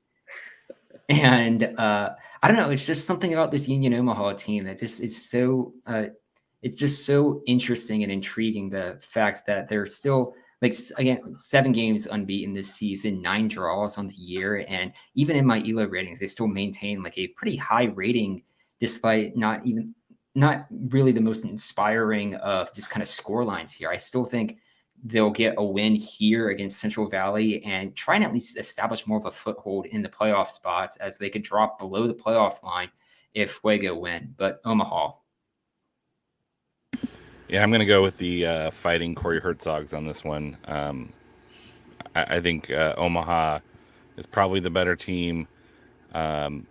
And I don't know, it's just something about this Union Omaha team that just is so it's just so interesting and intriguing. The fact that they're still, like, again, 7 games unbeaten this season, 9 draws on the year, and even in my ELO ratings, they still maintain like a pretty high rating, despite not really the most inspiring of just kind of score lines here. I still think they'll get a win here against Central Valley and try and at least establish more of a foothold in the playoff spots, as they could drop below the playoff line if Fuego win. But Omaha. Yeah, I'm going to go with the fighting Corey Hertzogs on this one. I think Omaha is probably the better team. And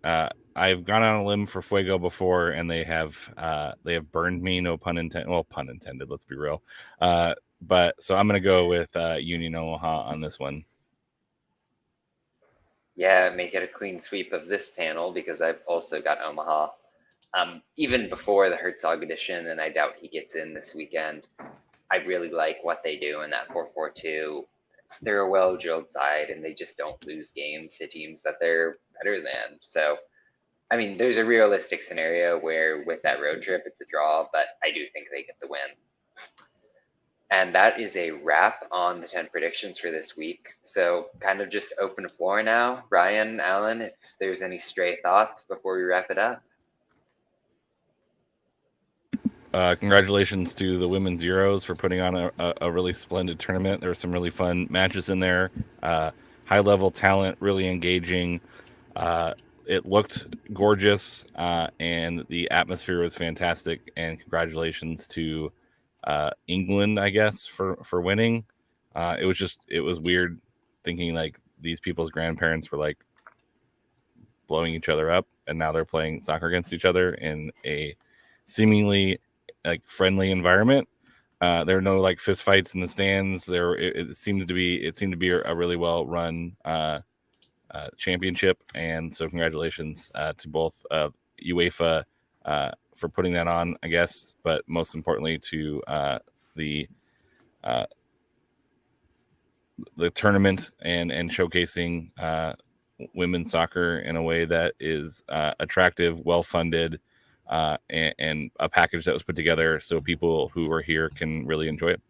I've gone on a limb for Fuego before, and they have burned me. No pun intended. Well, pun intended. Let's be real. But so I'm going to go with Union Omaha on this one. Yeah, make it a clean sweep of this panel, because I've also got Omaha. Even before the Hertzog edition, and I doubt he gets in this weekend, I really like what they do in that 4-4-2. They're a well-drilled side, and they just don't lose games to teams that they're better than. So, I mean, there's a realistic scenario where with that road trip, it's a draw, but I do think they get the win. And that is a wrap on the 10 predictions for this week. So kind of just open floor now. Ryan, Alan, if there's any stray thoughts before we wrap it up. Congratulations to the women's Euros for putting on a really splendid tournament. There were some really fun matches in there. High level talent, really engaging. It looked gorgeous, and the atmosphere was fantastic. And congratulations to England, I guess, for winning. It was weird thinking like these people's grandparents were like blowing each other up, and now they're playing soccer against each other in a seemingly like friendly environment. There are no like fist fights in the stands. It seemed to be a really well run championship, and so congratulations to both UEFA for putting that on, I guess, but most importantly to the tournament and showcasing women's soccer in a way that is attractive, well funded, and a package that was put together so people who are here can really enjoy it.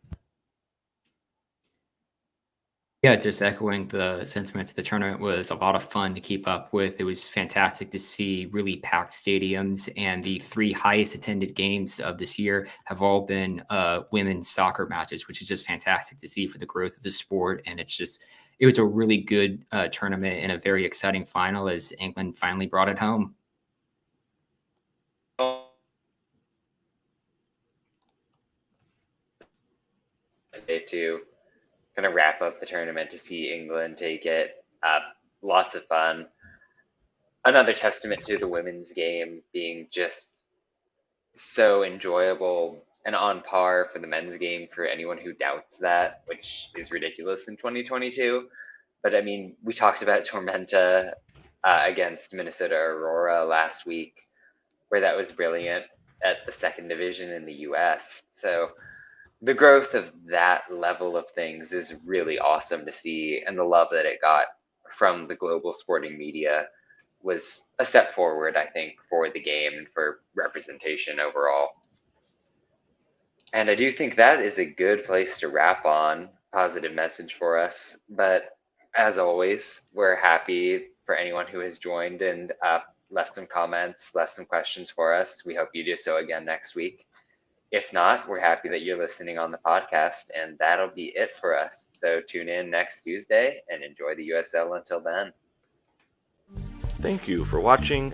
Yeah, just echoing the sentiments. The tournament was a lot of fun to keep up with. It was fantastic to see really packed stadiums, and the 3 highest attended games of this year have all been women's soccer matches, which is just fantastic to see for the growth of the sport. And it was a really good tournament and a very exciting final as England finally brought it home. To kind of wrap up the tournament, to see England take it. Lots of fun. Another testament to the women's game being just so enjoyable and on par for the men's game for anyone who doubts that, which is ridiculous in 2022. But I mean, we talked about Tormenta against Minnesota Aurora last week, where that was brilliant at the 2nd division in the US. So the growth of that level of things is really awesome to see, and the love that it got from the global sporting media was a step forward, I think, for the game and for representation overall. And I do think that is a good place to wrap on. Positive message for us. But as always, we're happy for anyone who has joined and left some comments, left some questions for us. We hope you do so again next week. If not, we're happy that you're listening on the podcast, and that'll be it for us. So tune in next Tuesday and enjoy the USL until then. Thank you for watching